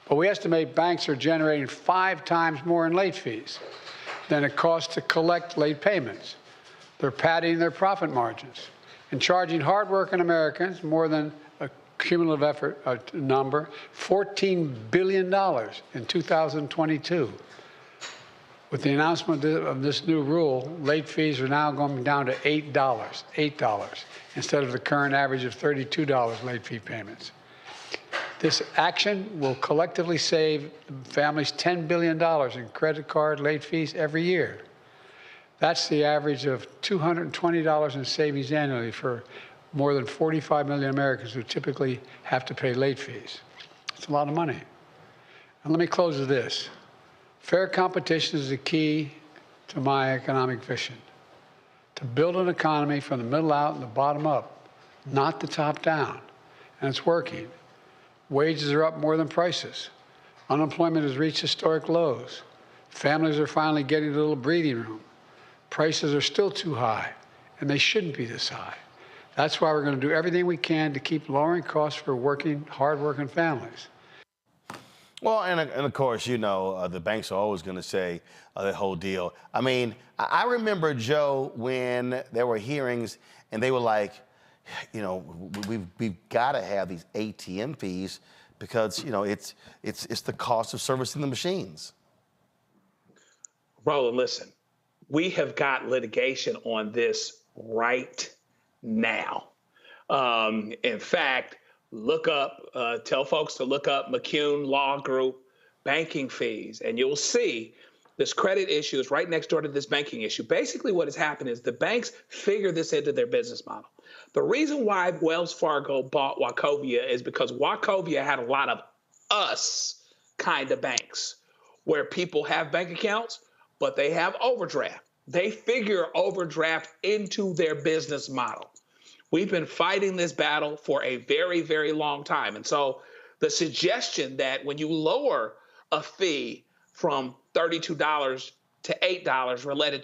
But we estimate banks are generating 5 times more in late fees than it costs to collect late payments. They're padding their profit margins and charging hardworking Americans more than a cumulative effort number, $14 billion in 2022. With the announcement of this new rule, late fees are now going down to $8 instead of the current average of $32 late fee payments. This action will collectively save families $10 billion in credit card late fees every year. That's the average of $220 in savings annually for more than 45 million Americans who typically have to pay late fees. It's a lot of money. And let me close with this. Fair competition is the key to my economic vision. To build an economy from the middle out and the bottom up, not the top down. And it's working. Wages are up more than prices. Unemployment has reached historic lows. Families are finally getting a little breathing room. Prices are still too high, and they shouldn't be this high. That's why we're going to do everything we can to keep lowering costs for hard-working families. Well, and of course, you know, the banks are always going to say the whole deal. I mean, I remember, Joe, when there were hearings and they were like, you know, we've got to have these ATM fees because, you know, it's the cost of servicing the machines. Roland, listen, we have got litigation on this right now. In fact, tell folks to look up McCune Law Group banking fees, and you'll see this credit issue is right next door to this banking issue. Basically, what has happened is the banks figure this into their business model. The reason why Wells Fargo bought Wachovia is because Wachovia had a lot of us kind of banks where people have bank accounts, but they have overdraft. They figure overdraft into their business model. We've been fighting this battle for a very, very long time. And so the suggestion that when you lower a fee from $32 to $8 related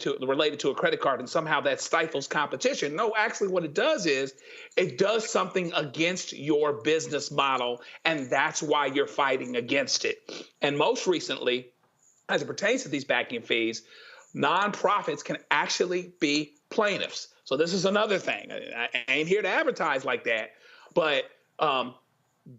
to a credit card and somehow that stifles competition. No, actually what it does is it does something against your business model, and that's why you're fighting against it. And most recently, as it pertains to these banking fees, nonprofits can actually be plaintiffs. So this is another thing. I ain't here to advertise like that, but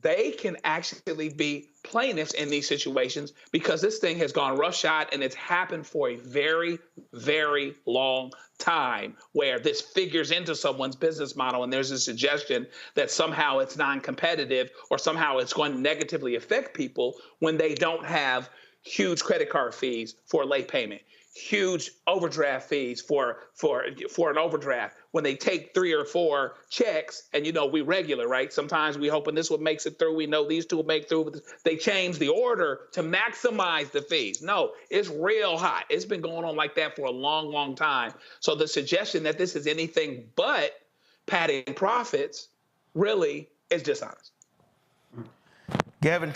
they can actually be plaintiffs in these situations because this thing has gone roughshod and it's happened for a very, very long time where this figures into someone's business model and there's a suggestion that somehow it's non-competitive or somehow it's going to negatively affect people when they don't have huge credit card fees for late payment, huge overdraft fees for an overdraft. When they take 3 or 4 checks, and you know we regular, right? Sometimes we hoping this one makes it through. We know these two will make through. They change the order to maximize the fees. No, it's real hot. It's been going on like that for a long, long time. So the suggestion that this is anything but padding profits really is dishonest. Gavin.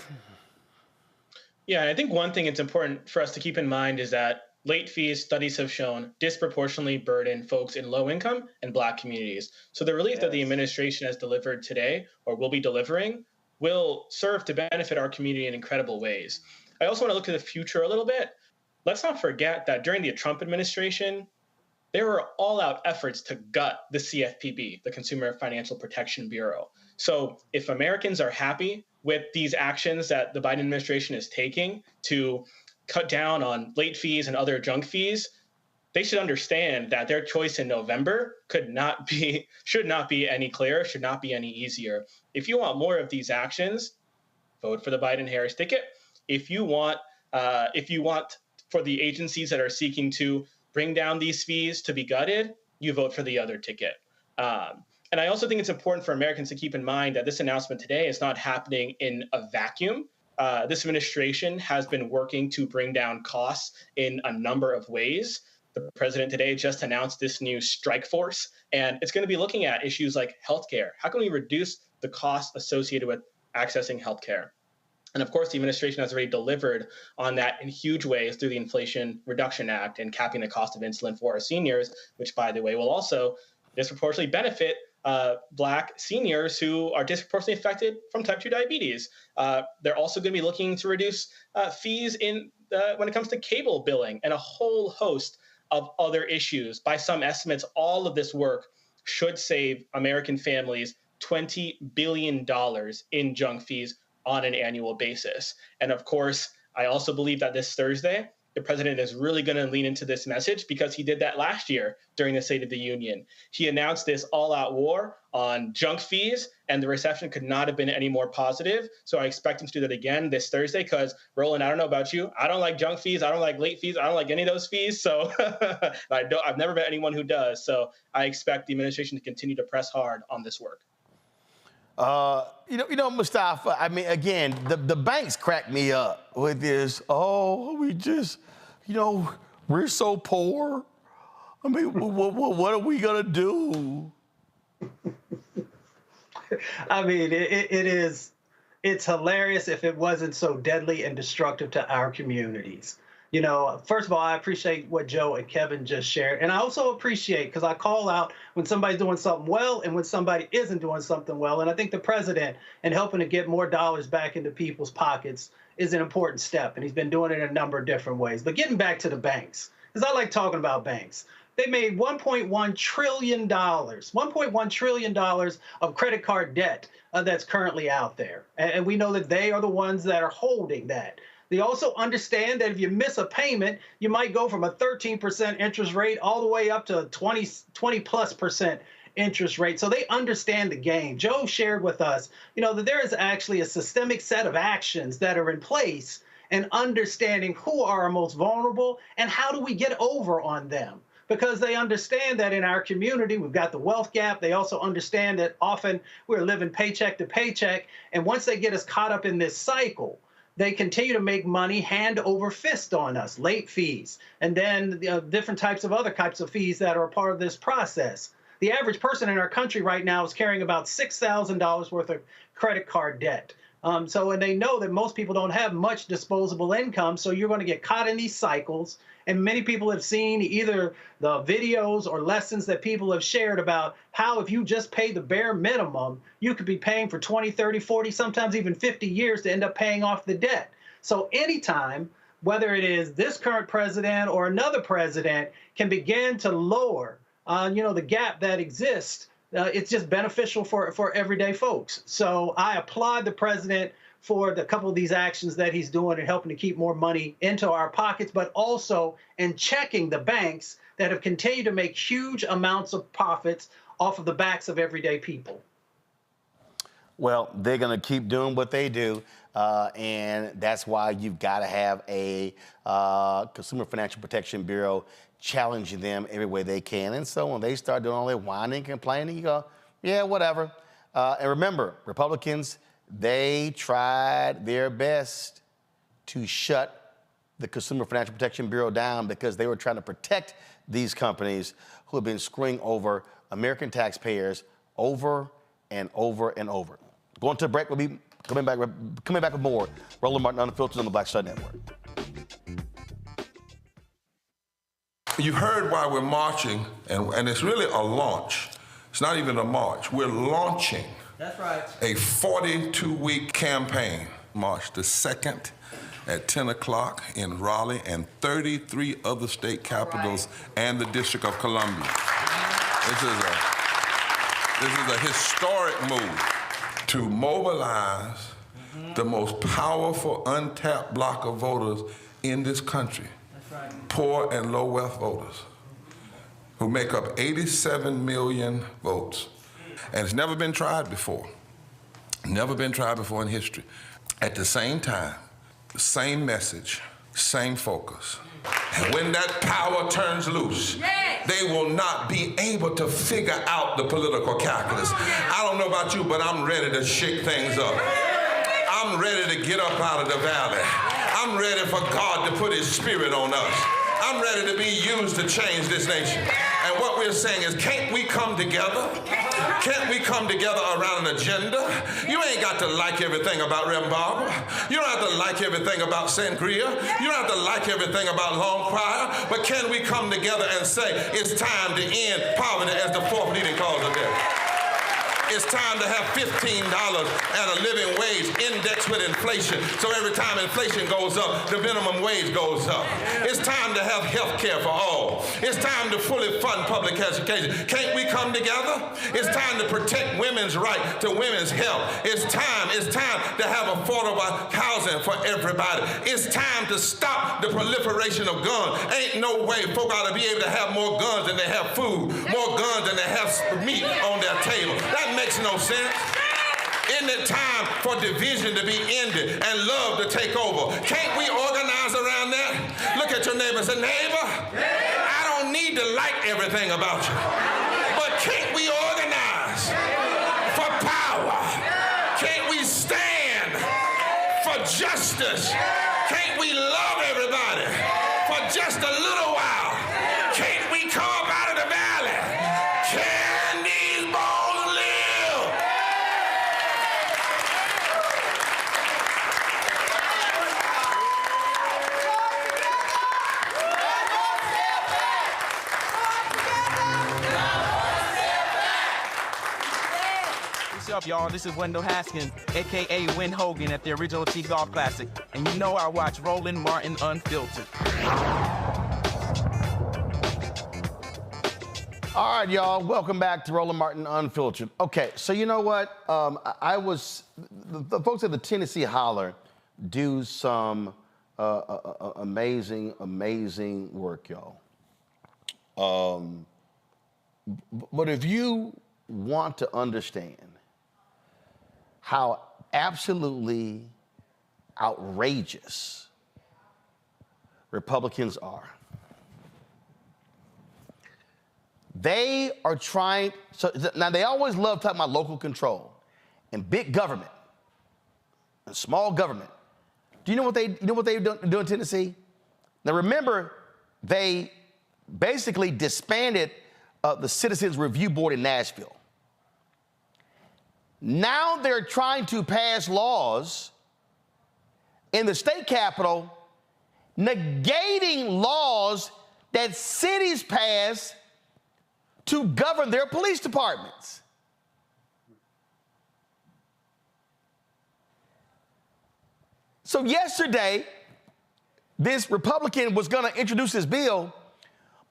Yeah, and I think one thing it's important for us to keep in mind is that late fees, studies have shown, disproportionately burden folks in low income and Black communities. So the relief that the administration has delivered today or will be delivering will serve to benefit our community in incredible ways. I also want to look to the future a little bit. Let's not forget that during the Trump administration, there were all-out efforts to gut the CFPB, the Consumer Financial Protection Bureau. So if Americans are happy with these actions that the Biden administration is taking to cut down on late fees and other junk fees, they should understand that their choice in November should not be any clearer, should not be any easier. If you want more of these actions, vote for the Biden-Harris ticket. If you want for the agencies that are seeking to bring down these fees to be gutted, you vote for the other ticket. And I also think it's important for Americans to keep in mind that this announcement today is not happening in a vacuum. This administration has been working to bring down costs in a number of ways. The president today just announced this new strike force, and it's going to be looking at issues like healthcare. How can we reduce the costs associated with accessing healthcare? And of course, the administration has already delivered on that in huge ways through the Inflation Reduction Act and capping the cost of insulin for our seniors, which, by the way, will also disproportionately benefit Black seniors who are disproportionately affected from type 2 diabetes. They're also going to be looking to reduce fees when it comes to cable billing and a whole host of other issues. By some estimates, all of this work should save American families $20 billion in junk fees on an annual basis. And of course, I also believe that this Thursday, the president is really going to lean into this message, because he did that last year during the State of the Union. He announced this all-out war on junk fees, and the reception could not have been any more positive. So I expect him to do that again this Thursday, because, Roland, I don't know about you, I don't like junk fees, I don't like late fees, I don't like any of those fees. So I've never met anyone who does. So I expect the administration to continue to press hard on this work. Mustafa, I mean, again, the banks crack me up with this, we just, we're so poor. I mean, what are we going to do? I mean, it's hilarious if it wasn't so deadly and destructive to our communities. First of all, I appreciate what Joe and Kevin just shared. And I also appreciate, because I call out when somebody's doing something well and when somebody isn't doing something well. And I think the president, in helping to get more dollars back into people's pockets, is an important step. And he's been doing it in a number of different ways. But getting back to the banks, because I like talking about banks. They made $1.1 trillion, $1.1 trillion of credit card debt that's currently out there. And we know that they are the ones that are holding that. They also understand that if you miss a payment, you might go from a 13% interest rate all the way up to 20+% interest rate. So they understand the game. Joe shared with us, that there is actually a systemic set of actions that are in place, and understanding who are our most vulnerable and how do we get over on them. Because they understand that in our community, we've got the wealth gap. They also understand that often we're living paycheck to paycheck. And once they get us caught up in this cycle, they continue to make money hand over fist on us, late fees, and then different types of fees that are a part of this process. The average person in our country right now is carrying about $6,000 worth of credit card debt. And they know that most people don't have much disposable income, so you're going to get caught in these cycles. And many people have seen either the videos or lessons that people have shared about how if you just pay the bare minimum, you could be paying for 20, 30, 40, sometimes even 50 years to end up paying off the debt. So anytime, whether it is this current president or another president, can begin to lower, the gap that exists, it's just beneficial for everyday folks. So I applaud the president for the couple of these actions that he's doing and helping to keep more money into our pockets, but also in checking the banks that have continued to make huge amounts of profits off of the backs of everyday people. Well, they're going to keep doing what they do, and that's why you've got to have a Consumer Financial Protection Bureau challenging them every way they can. And so when they start doing all their whining, complaining, you go, yeah, whatever. And remember, Republicans, they tried their best to shut the Consumer Financial Protection Bureau down because they were trying to protect these companies who have been screwing over American taxpayers over and over and over. Going to a break, we'll be coming back with more Roland Martin Unfiltered on the Black Star Network. You heard why we're marching, and it's really a launch. It's not even a march. We're launching. That's right. A 42-week campaign. March the 2nd at 10 o'clock in Raleigh and 33 other state capitals and the District of Columbia. This is a historic move to mobilize the most powerful untapped block of voters in this country. That's right. Poor and low wealth voters who make up 87 million votes. And it's never been tried before. Never been tried before in history. At the same time, same message, same focus. And when that power turns loose, they will not be able to figure out the political calculus. I don't know about you, but I'm ready to shake things up. I'm ready to get up out of the valley. I'm ready for God to put his spirit on us. I'm ready to be used to change this nation. And what we're saying is, can't we come together? Can't we come together around an agenda? You ain't got to like everything about Reverend Barber. You don't have to like everything about Sangria. You don't have to like everything about Long Choir. But can we come together and say, it's time to end poverty as the fourth leading cause of death? It's time to have $15 and a living wage indexed with inflation. So every time inflation goes up, the minimum wage goes up. It's time to have health care for all. It's time to fully fund public education. Can't we come together? It's time to protect women's right to women's health. It's time to have affordable housing for everybody. It's time to stop the proliferation of guns. Ain't no way folk ought to be able to have more guns than they have food, more guns than they have meat on their table. That makes no sense. Isn't it time for division to be ended and love to take over? Can't we organize around that? Look at your neighbor and say, neighbor, I don't need to like everything about you, but can't we organize for power? Can't we stand for justice? Can't we love everybody for just a little while? Can't we come up out of the valley? Can these bones live? What's up, y'all? This is Wendell Haskins, a.k.a. Win Hogan at the original T Golf Classic. And you know I watch Roland Martin Unfiltered. All right, y'all, welcome back to Roland Martin Unfiltered. Okay, so you know what? The folks at the Tennessee Holler do some amazing work, y'all. But if you want to understand how absolutely outrageous Republicans are, they are trying, so now they always love talking about local control and big government and small government. Do you know what they do in Tennessee? Now remember, they basically disbanded the Citizens Review Board in Nashville. Now they're trying to pass laws in the state capitol negating laws that cities pass to govern their police departments. So yesterday, this Republican was going to introduce this bill,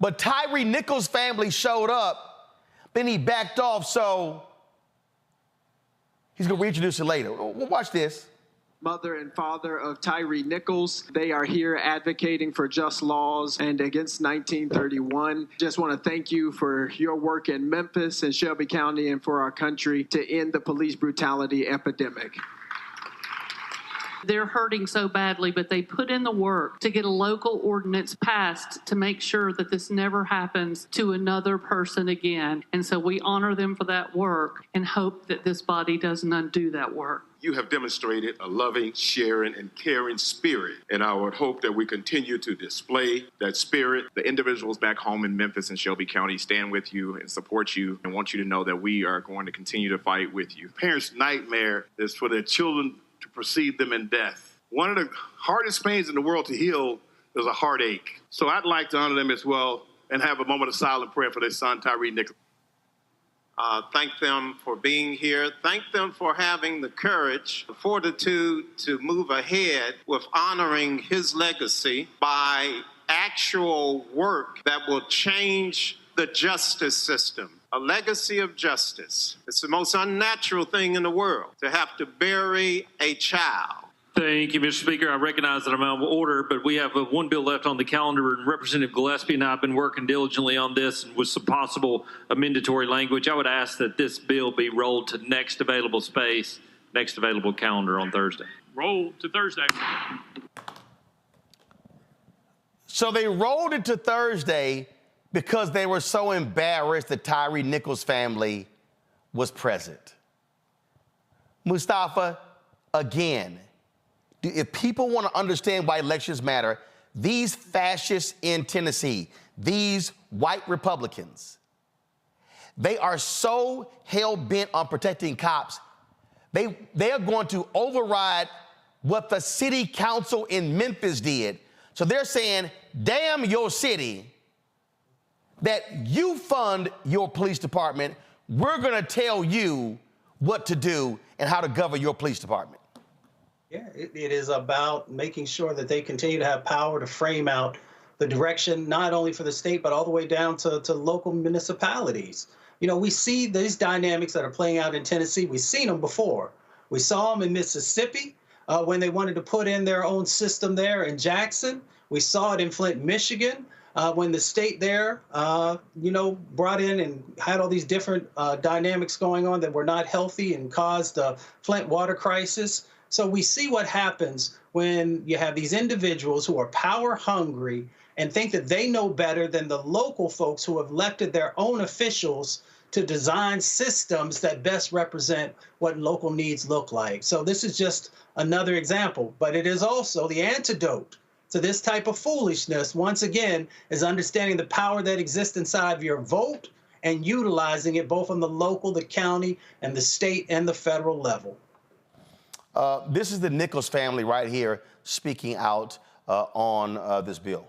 but Tyree Nichols' family showed up, then he backed off, so he's going to reintroduce it later. Watch this. Mother and father of Tyree Nichols. They are here advocating for just laws and against 1931. Just want to thank you for your work in Memphis and Shelby County and for our country to end the police brutality epidemic. They're hurting so badly, but they put in the work to get a local ordinance passed to make sure that this never happens to another person again. And so we honor them for that work and hope that this body doesn't undo that work. You have demonstrated a loving, sharing, and caring spirit, and I would hope that we continue to display that spirit. The individuals back home in Memphis and Shelby County stand with you and support you and want you to know that we are going to continue to fight with you. Parents' nightmare is for their children to precede them in death. One of the hardest pains in the world to heal is a heartache. So I'd like to honor them as well and have a moment of silent prayer for their son, Tyree Nichols. Thank them for being here. Thank them for having the courage, the fortitude to move ahead with honoring his legacy by actual work that will change the justice system. A legacy of justice. It's the most unnatural thing in the world to have to bury a child. Thank you, Mr. Speaker. I recognize that I'm out of order, but we have one bill left on the calendar, and Representative Gillespie and I have been working diligently on this with some possible amendatory language. I would ask that this bill be rolled to next available space, next available calendar on Thursday. Roll to Thursday. So they rolled it to Thursday because they were so embarrassed that Tyree Nichols' family was present. Mustafa, again, if people want to understand why elections matter, these fascists in Tennessee, these white Republicans, they are so hell-bent on protecting cops, they are going to override what the city council in Memphis did. So they're saying, damn your city, that you fund your police department, we're going to tell you what to do and how to govern your police department? Yeah, it is about making sure that they continue to have power to frame out the direction, not only for the state, but all the way down to local municipalities. You know, we see these dynamics that are playing out in Tennessee. We've seen them before. We saw them in Mississippi when they wanted to put in their own system there in Jackson. We saw it in Flint, Michigan, when the state there, brought in and had all these different dynamics going on that were not healthy and caused the Flint water crisis. So we see what happens when you have these individuals who are power hungry and think that they know better than the local folks who have elected their own officials to design systems that best represent what local needs look like. So this is just another example, but it is also the antidote to this type of foolishness, once again, is understanding the power that exists inside of your vote and utilizing it both on the local, the county, and the state and the federal level. This is the Nichols family right here speaking out on this bill.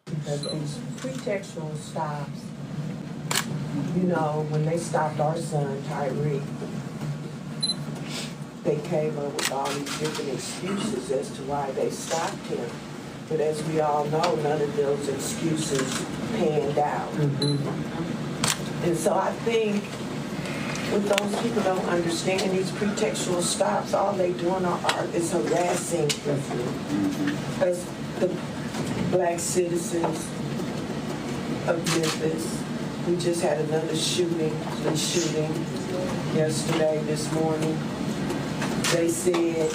Because these pretextual stops, you know, when they stopped our son, Tyree, they came up with all these different excuses as to why they stopped him. But as we all know, none of those excuses panned out. And so I think what those people don't understand, these pretextual stops, all they doing is harassing us, the black citizens of Memphis. We just had another shooting yesterday, this morning. They said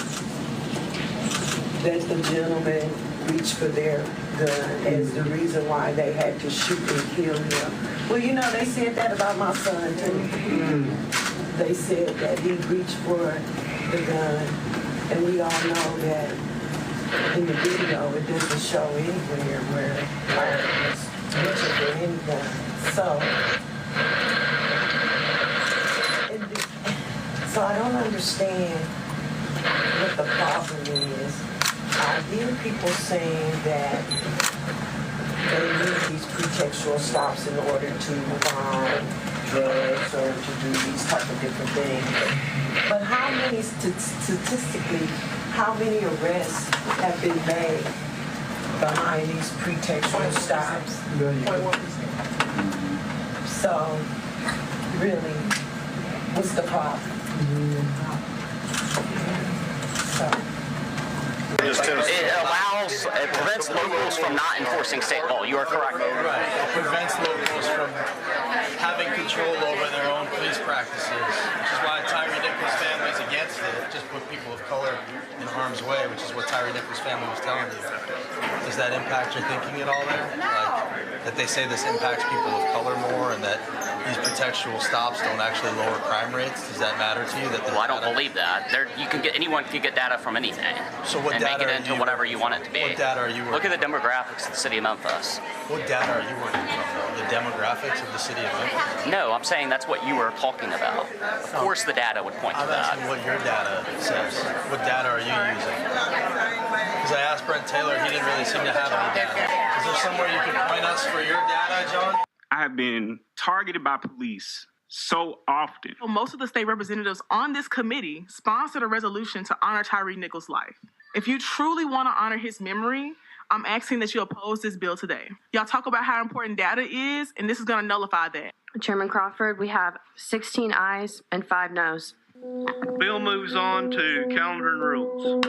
that the gentleman reached for their gun as the reason why they had to shoot and kill him. Well, you know, they said that about my son, too. They said that he reached for the gun, and we all know that in the video, it doesn't show anywhere where he was reaching for any gun. So I don't understand what the problem is. I hear people saying that they use these pretextual stops in order to find drugs or to do these type of different things. But how many, statistically, how many arrests have been made behind these pretextual stops? 0.1%. So, really, what's the problem? It prevents locals from not enforcing state law. You are correct. Right. It prevents locals from having control over their own police practices, which is why Tyree Nichols' family is against it. Just put people of color in harm's way, which is what Tyree Nichols' family was telling you. Does that impact your thinking at all there? Like, that they say this impacts people of color more and that these pretextual stops don't actually lower crime rates? Does that matter to you? Well, I don't believe that. Anyone can get data from anything. So what and data make it into whatever you want it to be. What data are you working Look at the demographics of the city of Memphis. What data are you working from? The demographics of the city of Memphis? No, I'm saying that's what you were talking about. Of course the data would point to that. I'm asking what your data says. What data are you using? Because I asked Brent Taylor, he didn't really seem to have any data. Is there somewhere you can point us for your data, John? I have been targeted by police so often. Most of the state representatives on this committee sponsored a resolution to honor Tyree Nichols' life. If you truly want to honor his memory, I'm asking that you oppose this bill today. Y'all talk about how important data is, and this is going to nullify that. Chairman Crawford, we have 16 ayes and 5 noes. Bill moves on to calendar and rules.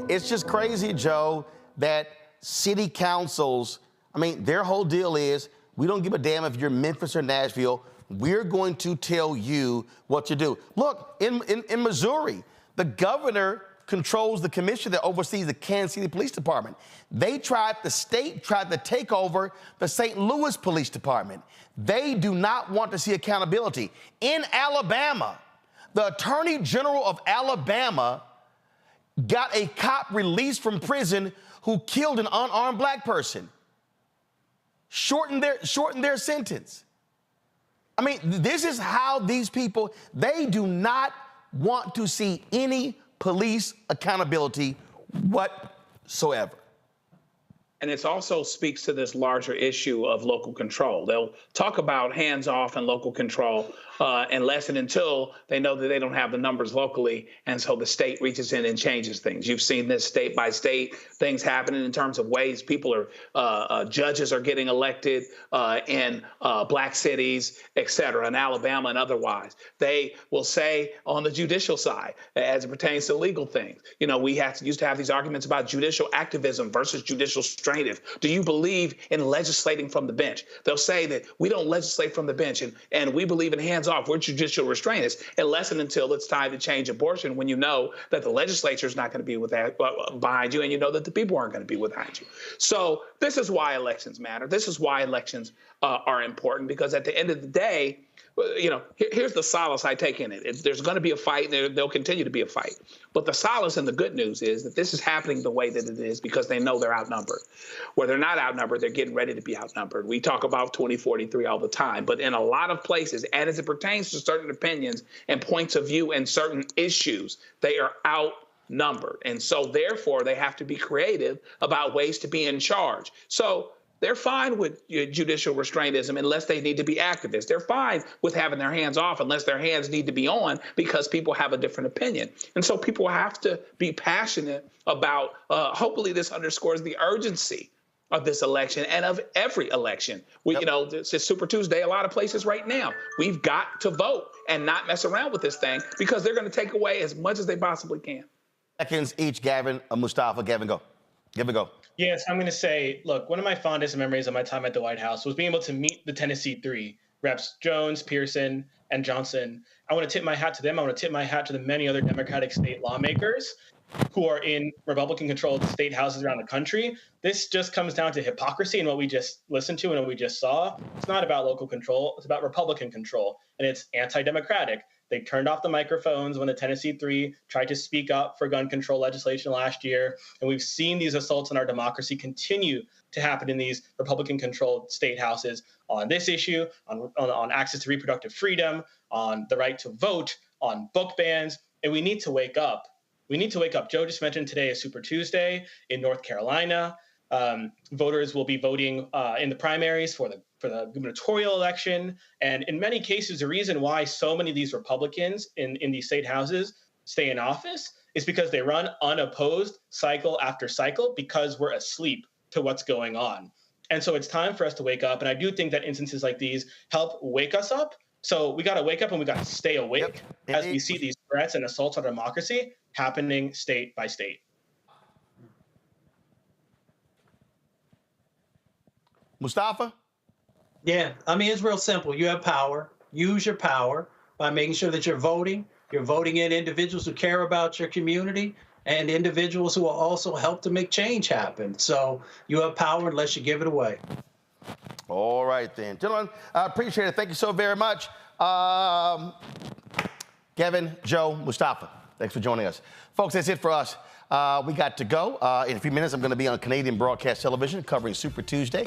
It's just crazy, Joe, that city councils, I mean, their whole deal is, we don't give a damn if you're Memphis or Nashville. We're going to tell you what to do. Look, in Missouri, the governor controls the commission that oversees the Kansas City Police Department. The state tried to take over the St. Louis Police Department. They do not want to see accountability. In Alabama, the Attorney General of Alabama got a cop released from prison who killed an unarmed black person. Shorten their sentence. I mean, this is how these people, they do not want to see any police accountability whatsoever. And it also speaks to this larger issue of local control. They'll talk about hands off and local control unless and until they know that they don't have the numbers locally. And so the state reaches in and changes things. You've seen this state by state, things happening in terms of ways people are, judges are getting elected in black cities, et cetera, in Alabama and otherwise. They will say on the judicial side, as it pertains to legal things, you know, we used to have these arguments about judicial activism versus judicial strength. Do you believe in legislating from the bench? They'll say that we don't legislate from the bench and we believe in hands off. We're judicial restraintists unless and until it's time to change abortion, when you know that the legislature is not going to be behind you and you know that the people aren't going to be behind you. So this is why elections matter. This is why elections are important, because at the end of the day, you know, here's the solace I take in it. There's going to be a fight, and there'll continue to be a fight. But the solace and the good news is that this is happening the way that it is because they know they're outnumbered. Where they're not outnumbered, they're getting ready to be outnumbered. We talk about 2043 all the time, but in a lot of places, and as it pertains to certain opinions and points of view and certain issues, they are outnumbered. And so therefore, they have to be creative about ways to be in charge. So they're fine with judicial restraintism unless they need to be activists. They're fine with having their hands off unless their hands need to be on because people have a different opinion. And so people have to be passionate about, hopefully this underscores the urgency of this election and of every election. You know, it's Super Tuesday, a lot of places right now. We've got to vote and not mess around with this thing because they're going to take away as much as they possibly can. Seconds each, Gavin, Mustafa. Gavin, go. Give it a go. Yes, I'm going to say, look, one of my fondest memories of my time at the White House was being able to meet the Tennessee Three, Reps Jones, Pearson, and Johnson. I want to tip my hat to them. I want to tip my hat to the many other Democratic state lawmakers who are in Republican-controlled state houses around the country. This just comes down to hypocrisy and what we just listened to and what we just saw. It's not about local control. It's about Republican control, and it's anti-democratic. They turned off the microphones when the Tennessee Three tried to speak up for gun control legislation last year. And we've seen these assaults on our democracy continue to happen in these Republican-controlled state houses on this issue, on access to reproductive freedom, on the right to vote, on book bans. And we need to wake up. We need to wake up. Joe just mentioned today is Super Tuesday in North Carolina. Voters will be voting in the primaries for the gubernatorial election. And in many cases, the reason why so many of these Republicans in these state houses stay in office is because they run unopposed cycle after cycle because we're asleep to what's going on. And so it's time for us to wake up. And I do think that instances like these help wake us up. So we got to wake up and we got to stay awake as we see these threats and assaults on democracy happening state by state. Mustafa? Yeah, I mean, it's real simple. You have power. Use your power by making sure that you're voting. You're voting in individuals who care about your community and individuals who will also help to make change happen. So you have power unless you give it away. All right, then. Gentlemen, I appreciate it. Thank you so very much. Kevin, Joe, Mustafa, thanks for joining us. Folks, that's it for us. We got to go. In a few minutes, I'm going to be on Canadian broadcast television covering Super Tuesday.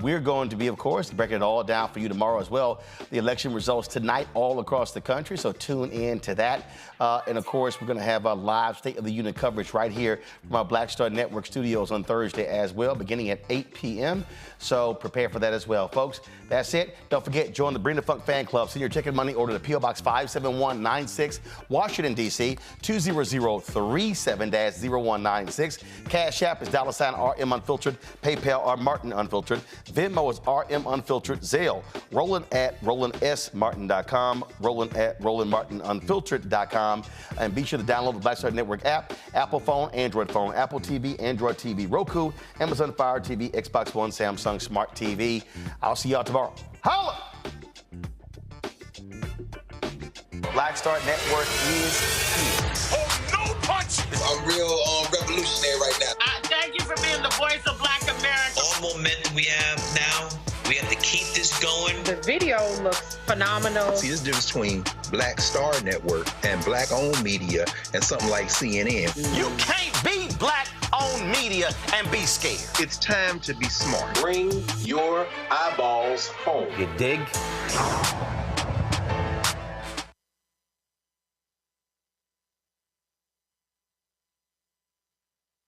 We're going to be, of course, breaking it all down for you tomorrow as well. The election results tonight all across the country, so tune in to that. And, of course, we're going to have a live State of the Union coverage right here from our Black Star Network studios on Thursday as well, beginning at 8 p.m. So prepare for that as well, folks. That's it. Don't forget, join the Bring the Funk fan club. Send your ticket money order to P.O. Box 57196, Washington, D.C., 20037-0196. Cash App is $RM Unfiltered. PayPal R Martin Unfiltered. Venmo is RM Unfiltered. Zelle, Roland at RolandSMartin.com. Roland at RolandMartinUnfiltered.com. And be sure to download the Black Star Network app. Apple phone, Android phone, Apple TV, Android TV, Roku, Amazon Fire TV, Xbox One, Samsung Smart TV. I'll see y'all tomorrow. Holla! Black Star Network is here. Oh, no punch! I'm real revolutionary right now. Thank you for being the voice of Black America. All momentum we have now, we have to keep this going. The video looks phenomenal. See, there's a difference between Black Star Network and black-owned media and something like CNN. You can't be black-owned media and be scared. It's time to be smart. Bring your eyeballs home. You dig?